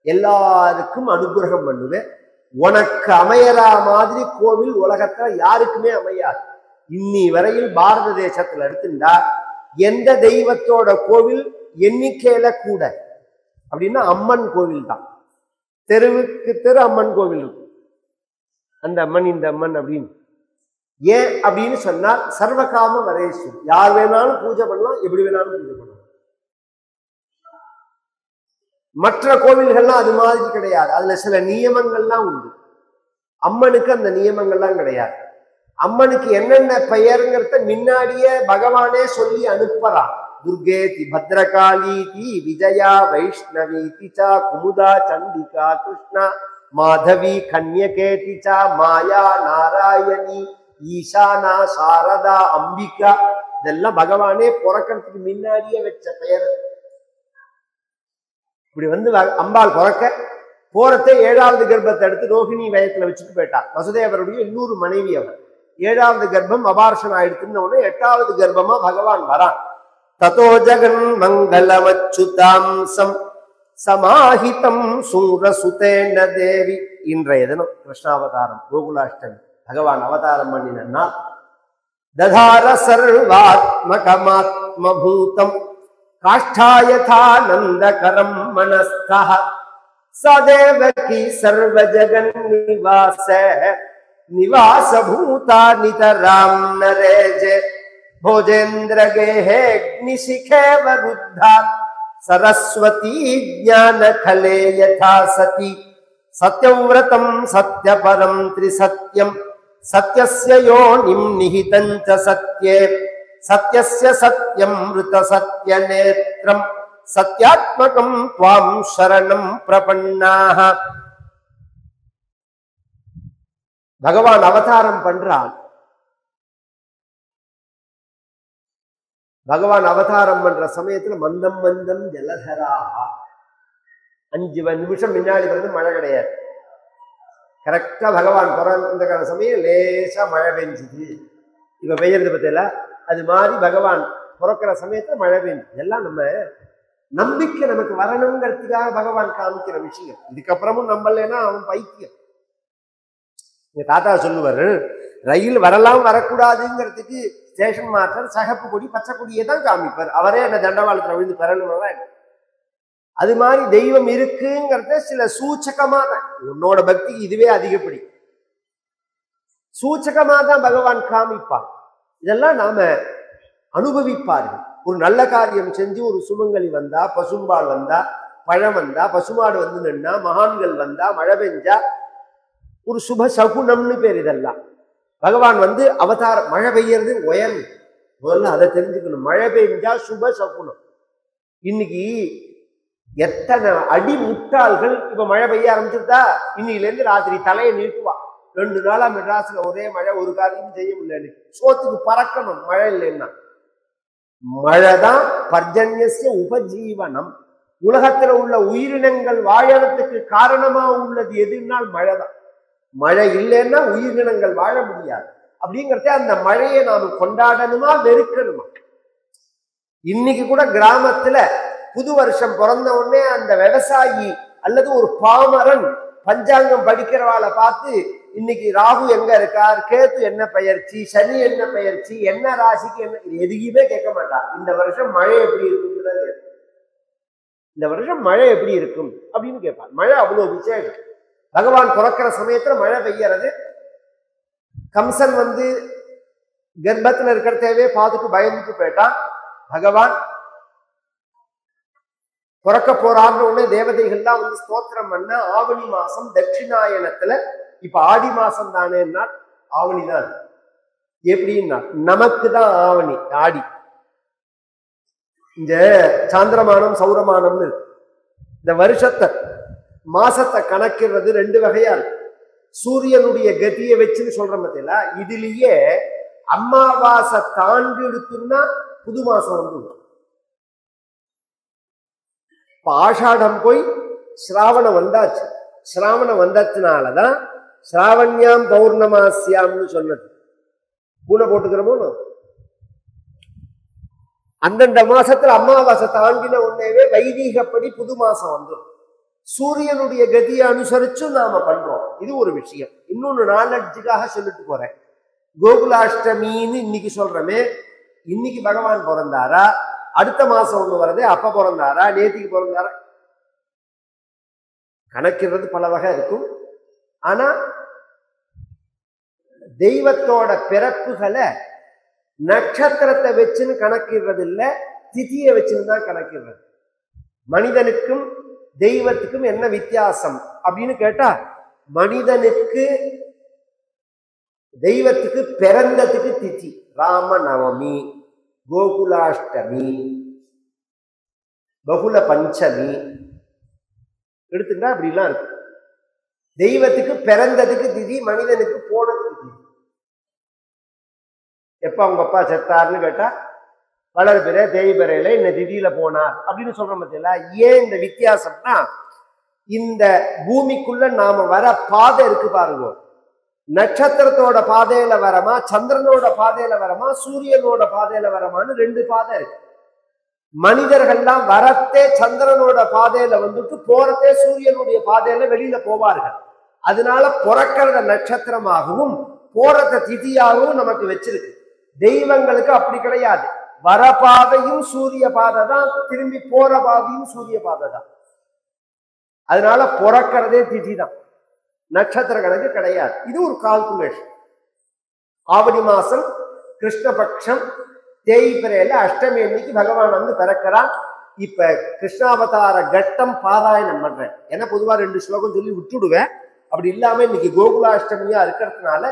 எல்லாருக்கும் அனுகிரகம் பண்ணுவேன். உனக்கு அமையறா மாதிரி கோவில் உலகத்துல யாருக்குமே அமையாது. இன்னி வரையில் பாரத தேசத்துல எடுத்துட்டா எந்த தெய்வத்தோட கோவில் எண்ணிக்கையில கூட அப்படின்னா அம்மன் கோவில் தான். தெருவுக்கு தெரு அம்மன் கோவில் இருக்கும். அந்த அம்மன் இந்த அம்மன் அப்படின்னு. ஏன் அப்படின்னு சொன்னால் சர்வகாம வரேஸ்வரி, யார் வேணாலும் பூஜை பண்ணலாம், எப்படி வேணாலும் பூஜை பண்ணலாம். மற்ற கோவில்கள்லாம் அது மாதிரி கிடையாது. அதுல சில நியமங்கள்லாம் உண்டு. அம்மனுக்கு அந்த நியமங்கள்லாம் கிடையாது. அம்மனுக்கு என்னென்ன பெயருங்கிறத முன்னாடியே பகவானே சொல்லி அனுப்புறான். துர்கேதி பத்ரகாளீதி விஜயா வைஷ்ணவீதி ச குமுதா சண்டிகா கிருஷ்ணா மாதவி கன்யகேதி ச மாயா நாராயணி ஈசானா சாரதா அம்பிகா. இதெல்லாம் பகவானே பிறக்கிறதுக்கு முன்னாடியே வச்ச பெயர். இப்படி அம்பாள் பிறக்க போறத்தை 7வது கர்ப்பத்தை எடுத்து ரோஹிணி வயத்துல வச்சுட்டு போயிட்டார். வசுதேவருடைய இன்னொரு மனைவி அவர். 7வது கர்ப்பம் அபார்ஷன் ஆயிடுச்சுன்னு உடனே 8வது கர்ப்பமா பகவான் வரான். ததோ ஜகன் மங்களமச்சுதாம்சம் சமாஹிதம் சூரசுதேன தேவி. இன்றைய தினம் கிருஷ்ணாவதாரம், கோகுலாஷ்டமி. பகவான் அவதாரம் பண்ணினா ததார சர்வாத்மகமாத்மபூதம் காஷ்டாயதானந்தகரம் மனஸ்தஹ சதேவகி சர்வஜகன் நிவாச பூதா நிதராம் நரேஜே भोजेन्द्र गेहे अग्निशिखे वरुद्धा सरस्वती ज्ञान खले यथा सती सत्यव्रतम सत्यपरम त्रिसत्यम सत्यस्य योनिं निहितं च सत्ये सत्यस्य सत्यं मृत सत्य नेत्रम सत्यात्मकं त्वां शरणं प्रपन्नाः. भगवान அவதாரம் பண்றான். பகவான் அவதாரம் பண்ற சமயத்துல மந்தம் மந்தம் ஜலதராக 5 நிமிஷம் முன்னாடி மழை கிடையாது. கரெக்டா பகவான் பிறந்த சமயம் லேசா மழை பெஞ்சுது. இப்ப பெய்யறது பத்தில அது மாதிரி பகவான் பிறக்கிற சமயத்துல மழை பெஞ்சு. எல்லாம் நம்ம நம்பிக்கை நமக்கு வரணுங்கிறதுக்காக பகவான் காமிக்கிற விஷயம். இதுக்கப்புறமும் நம்பலைன்னா அவன் பைத்தியம். எங்க தாத்தா சொல்லுவாரு, ரயில் வரலாம் வரக்கூடாதுங்கிறதுக்கு ஸ்டேஷன் மாஸ்டர் சகப்பு கொடி பச்சை கொடியை தான் காமிப்பார். அவரே அந்த தண்டவாளத்துல விழுந்து பெறணும்னா அது மாதிரி தெய்வம் இருக்குங்கிறத சில சூச்சகமா தான். உன்னோட பக்தி இதுவே அதிகப்படி சூச்சகமா தான் பகவான் காமிப்பான். இதெல்லாம் நாம அனுபவிப்பார்கள். ஒரு நல்ல காரியம் செஞ்சு ஒரு சுமங்கலி வந்தா, பசும்பால் வந்தா, பழம் வந்தா, பசுமாடு வந்து நின்னா, மகான்கள் வந்தா, மழை பெஞ்சா ஒரு சுப சகுனம்னு பேர். இதெல்லாம் பகவான் அவதாரம். மழை பெய்யறது உயர்வு, முதல்ல அதை தெரிஞ்சுக்கணும். மழை பெய்ஞ்சா சுப சகுனம். இன்னைக்கு எத்தனை அடி முட்டாள்கள் இப்ப மழை பெய்ய ஆரம்பிச்சுட்டா இன்னையில இருந்து ராத்திரி தலையை நீட்டுவா. 2 நாளா மெட்ராஸ்ல ஒரே மழை, ஒரு காரியம் செய்ய முடியல. சோத்துக்கு பறக்கணும் மழை இல்லைன்னா. மழைதான் பர்ஜன்யஸ்ய உபஜீவனம். உலகத்துல உள்ள உயிரினங்கள் வாழறதுக்கு காரணமா உள்ளது எதுனால் மழைதான். மழை இல்லைன்னா உயிரினங்கள் வாழ முடியாது. அப்படிங்கிறத அந்த மழையை நாம கொண்டாடணுமா வெறுக்கணுமா? இன்னைக்கு கூட கிராமத்துல புது வருஷம் பிறந்த உடனே அந்த விவசாயி அல்லது ஒரு பாமரன் பஞ்சாங்கம் படிக்கிறவாளை பார்த்து இன்னைக்கு ராகு எங்க இருக்கார், கேத்து என்ன பெயர்ச்சி, சனி என்ன பெயர்ச்சி, என்ன ராசிக்கு என்ன, எதுவுமே கேட்க மாட்டான். இந்த வருஷம் மழை எப்படி இருக்குங்கிறது, இந்த வருஷம் மழை எப்படி இருக்கும் அப்படின்னு கேட்பான். மழை அவ்வளவு விசேஷம். பகவான் பிறக்கிற சமயத்துல மழை பெய்யறது. கம்சன் கர்ப்பத்துல இருக்கிறதவே பார்த்துட்டு பயந்துட்டு போயிட்டான். பகவான் பிறக்க போறான்னு உடனே தேவதைகள்லாம் ஸ்தோத்திரம் பண்ண ஆவணி மாசம் தட்சிணாயனத்துல, இப்ப ஆடி மாசம் தானேன்னா ஆவணி தான். எப்படின்னா நமக்கு தான் ஆவணி, ஆடி. இந்த சாந்திரமானம் சௌரமானம்னு இந்த வருஷத்தை மாசத்தை கணக்கிறது ரெண்டு வகையா இருக்கு. சூரியனுடைய கதியை வச்சுன்னு சொல்ற பத்தில இதுலயே அமாவாசை தாண்டி எடுத்துன்னா புது மாசம் இப்ப ஆஷாடம் போய் சிராவணம் வந்தாச்சு. சிராவணம் வந்ததுனாலதான் சிராவண்யாம் பௌர்ணமாசியாம்னு சொன்னது. பூனை போட்டுக்கிறோமோ அந்தந்த மாசத்துல அமாவாசை தாண்டின உடனேவே வைதீகப்படி புது மாசம் வந்துடும். சூரியனுடைய கதியை அனுசரிச்சு நாம பண்றோம். இது ஒரு விஷயம். இன்னொன்னு நாலஞ்சுக்காக சொல்லிட்டு போறேன். கோகுலாஷ்டமின்னு இன்னைக்கு சொல்றமே, இன்னைக்கு பகவான் பிறந்தாரா, அடுத்த மாசம் ஒண்ணு வருது அப்ப பிறந்தாரா, நேத்திக்கு பிறந்தாரா, கணக்கிறது பல வகை இருக்கும். ஆனா தெய்வத்தோட பிறப்புகளை நட்சத்திரத்தை வச்சுன்னு கணக்கிடுறது இல்லை, திதியை வச்சுன்னு தான் கணக்கிடுறது. மனிதனுக்கும் தெய்வத்துக்கும் என்ன வித்தியாசம் அப்படின்னு கேட்டா, மனிதனுக்கு தெய்வத்துக்கு பிறந்ததுக்கு திதி ராம நவமி, கோகுலாஷ்டமி, பகுல பஞ்சமி எடுத்துட்டா அப்படிலாம் இருக்கு. தெய்வத்துக்கு பிறந்ததுக்கு திதி, மனிதனுக்கு போனதுக்கு திதி. எப்ப அவங்க அப்பா செத்தார்னு கேட்டா வளர்பிற தேய்பிறையில இந்த திதியில போனார் அப்படின்னு சொல்ற பத்தியில. ஏன் இந்த வித்தியாசம்னா, இந்த பூமிக்குள்ள நாம வர பாதை இருக்கு பாருங்க, நட்சத்திரத்தோட பாதையில வரமா, சந்திரனோட பாதையில வரமா, சூரியனோட பாதையில வரமான்னு ரெண்டு பாதை இருக்கு. மனிதர்கள்லாம் வரத்தே சந்திரனோட பாதையில வந்துட்டு போறதே சூரியனுடைய பாதையில வெளியில போவார்கள். அதனால பிறக்கிறத நட்சத்திரமாகவும் போறத திதியாகவும் நமக்கு வச்சிருக்கு. தெய்வங்களுக்கு அப்படி கிடையாது. வர பாதையும் சூரிய பாதை தான், திரும்பி போற பாதையும் சூரிய பாதை தான். அதனால பிறக்கிறதே திதி தான், நட்சத்திர கணக்கு கிடையாது. இது ஒரு கால்குலேஷன். ஆவணி மாசம் கிருஷ்ணபக்ஷம் தேய்பிரையில அஷ்டமி அன்னைக்கு பகவான் பிறக்கிறான். இப்ப கிருஷ்ணாவதார கட்டம் பாராயணம் பண்றேன். ஏன்னா பொதுவா 2 ஸ்லோகம் சொல்லி விட்டுடுவேன். அப்படி இல்லாம இன்னைக்கு கோகுலாஷ்டமியா இருக்கிறதுனால,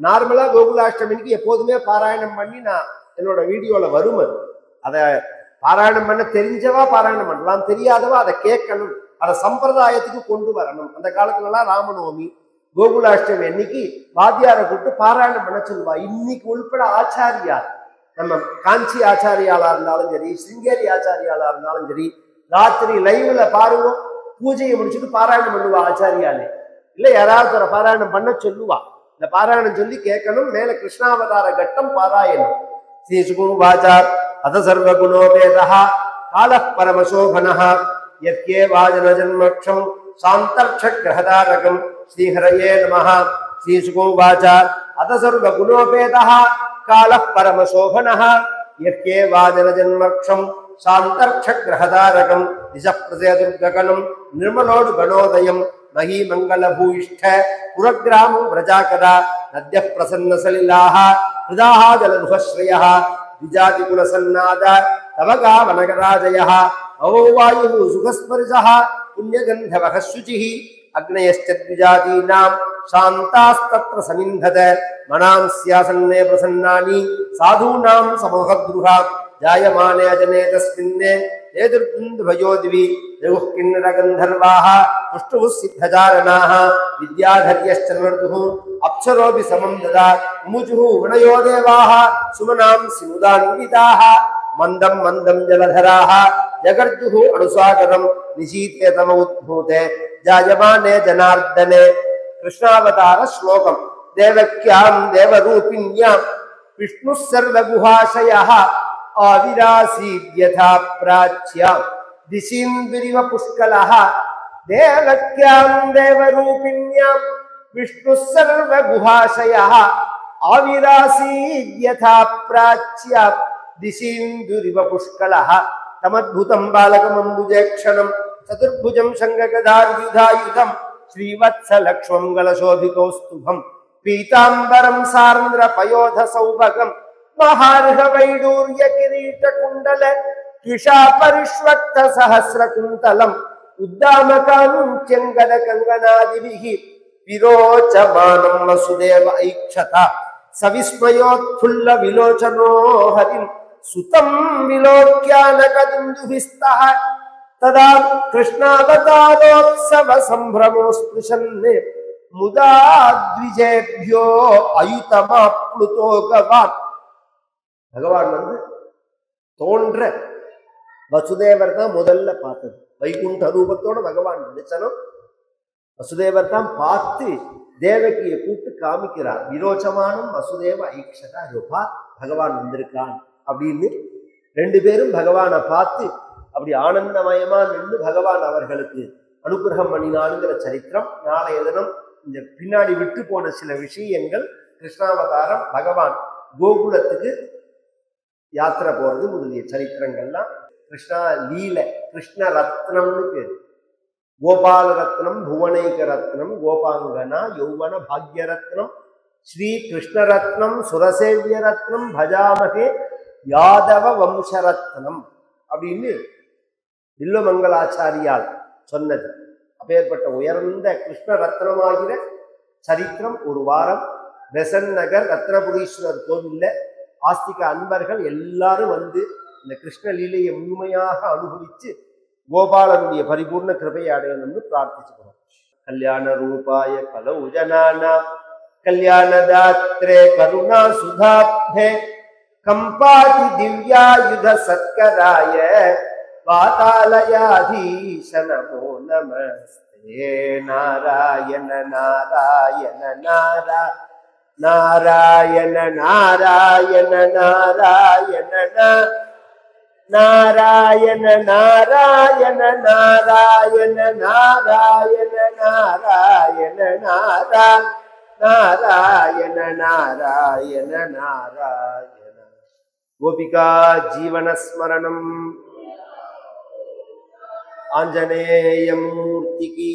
நார்மலா கோகுலாஷ்டமிக்கு எப்போதுமே பாராயணம் பண்ணி நான் என்னோட வீடியோல வரும். அதை பாராயணம் பண்ண தெரிஞ்சவா பாராயணம் பண்ணலாம், தெரியாதவா அதை கேட்கணும், அதை சம்பிரதாயத்துக்கு கொண்டு வரணும். அந்த காலத்துலலாம் ராமநவமி கோகுலாஷ்டமி அன்னைக்கு வாத்தியாரை கூப்பிட்டு பாராயணம் பண்ண சொல்லுவா. இன்னைக்கு உள்பட ஆச்சாரியார், நம்ம காஞ்சி ஆச்சாரியாளா இருந்தாலும் சரி, சிங்கேரி ஆச்சாரியாளா இருந்தாலும் சரி, ராத்திரி லைவ்ல பாருங்க, பூஜையை முடிச்சுட்டு பாராயணம் பண்ணுவா ஆச்சாரியாலே. இல்ல யாராவது ஒரு பாராயணம் பண்ண சொல்லுவா. இந்த பாராயணம் சொல்லி கேட்கணும். மேல கிருஷ்ணாவதார கட்டம் பாராயணம். ஸ்ரீ சுகுவாச்சா அத சர்வ குணோபேதா கால பரமசோபனஹ யத்யே வாஜன ஜன்மக்ஷம் சாந்தர்ஷ கிரஹதாரகம் ஸ்ரீஹரயே நமஹ. ஸ்ரீ சுகுவாச்சா அத சர்வ குணோபேதா கால பரமசோபனஹ யத்யே வாஜன ஜன்மக்ஷம் சாந்தர்ஷ கிரஹதாரகம் திசப்ரசேதுர்ககனம் நிர்மலோடு கணோதயம் மகி மங்கள பூயிஷ்ட புரக்ராமம் பிரஜாகரா நத்ய பிரசன்ன சலிலாஹ ஹிருதாஹ ஜலருஹஸ்ரயஹ விஜாதி குலசன்னாத தவகா வனகராஜயஹ அவவாயுः சுகஸ்பர்ஷஹ புண்ணியகந்தவஹ சுச்சிஹ அக்னயஸ்சத்விஜாதீனாம் சாந்தாஸ்தத்ர சமிந்தத மனாம்ஸ்யாசன்னே பிரசன்னானி சாதூனாம் சமோகத்ருஹா ஜாயமானே அஜனே தஸ்மின்னே ஏதுர்பிந்து பயோதிவி ரகுः கிண்ணர கந்தர்வாः புஷ்டுः சித்தஜாரணாः வித்யாதர்யश्चर्वतुः அப்சரோபி சமம் ததா முமுஜுः வினயோ தேவாः சுமனாம் சிமுதான்விதாः மந்தம் மந்தம் ஜலதராः ஜகர்ஜுः அனுசாகரம் நிஷீதே தம உத்பூதே ஜாயமானே ஜனார்தனே கிருஷ்ணாவதார ஸ்லோகம். தேவக்யாம் தேவரூபிண்யாம் விஷ்ணு சர்வகுஹாசயः ஆவிராசீத்யதா பிராச்யாம் திசிந்திரிவ புஷ்கலः. தேவக்யாம் தேவரூபிண்யாம் விஷ்ணு சர்வகுஹாசயः ஆவிராசீத்யதா பிராச்யாம் திசிந்துரிவ புஷ்கலः. தமத்புதம் பாலகமம்புஜேக்ஷணம் சதுர்புஜம் சங்ககதார்யுதாயுதம் ஸ்ரீவத்ஸலக்ஷ்மம் கலசோபிகௌஸ்துபம் பீதாம்பரம் சார்ந்திர பயோத சௌபகம் மகார்ஹ வைடூர்ய கிரீட குண்டல த்விஷா பரிஷ்வக்த சஹஸ்ர குந்தலம் உத்தாமகாஞ்சங்கத கங்கனாதிபிஹி விரோச்சமானம் வசுதேவ ஐக்ஷதா சவிஸ்மயோத்ஃபுல்ல விலோச்சனோ ஹரிம் சுதம் விலோக்யானகதுந்துபிஸ்தஹ. ததா கிருஷ்ணாவதாரோத்சவ சம்பிரமோஸ்பிருஷன்னே முதா த்விஜேப்யோ அயுதமாப்ளுதோ கவான். பகவான் தோன்ற வசுதேவர் தான் முதல்ல பார்த்தது. வைகுண்ட ரூபத்தோட பகவான் நடிச்சனும் வசுதேவர் தான் பார்த்து தேவகியை கூப்பிட்டு காமிக்கிறார். விரோச்சமானம் வசுதேவ ஐக்ஷதா, யோபா பகவான் வந்திருக்கான் அப்படின்னு ரெண்டு பேரும் பகவானை பார்த்து அப்படி ஆனந்தமயமா நின்று பகவான் அவர்களுக்கு அனுகிரகம் பண்ணினாலுங்கிற சரித்திரம். நாளைய தினம் இந்த பின்னாடி விட்டு போன சில விஷயங்கள், கிருஷ்ணாவதாரம், பகவான் கோகுலத்துக்கு யாத்திரை போறது முதலிய சரித்திரங்கள்லாம் கிருஷ்ணா லீல கிருஷ்ண ரத்னம்னு பேரு. கோபால ரத்னம், புவனைக ரத்னம், கோபாங்கனா, யௌவன பாக்ய ரத்னம், ஸ்ரீ கிருஷ்ண ரத்னம், சுரசேவிய ரத்னம், பஜாமகே யாதவ வம்சரத்னம் அப்படின்னு வில்வமங்களாச்சாரியால் சொன்னது. அப்பேற்பட்ட உயர்ந்த கிருஷ்ண ரத்னமாகிற சரித்திரம் ஒரு வாரம் பெசன் நகர் ரத்னபுரீஸ்வரர் கோவில்ல ஆஸ்திக அன்பர்கள் எல்லாரும் இந்த கிருஷ்ண லீலையை முழுமையாக அனுபவிச்சு கோபாலனுடைய பரிபூர்ண கிருபையை அடையணும்னு பிரார்த்திச்சுக்கிறோம். கல்யாண ரூபாய கலௌ ஜனானாம் கல்யாணதாத்ரே கருணா சுதாப்தே கம்பாதி திவ்யாயுத சத்கராய வாதாலயாதீஷ நமோ நமஸ்தே. நாராயண நாராயண நாராயண நாராயண நாராயண நாராயண நாராயண நாராயண நாராயண நாராயண நாராயண நாராயண நாராயண. கோபிகா ஜீவனஸ்மரணம். ஆஞ்சநேய மூர்த்திக்கு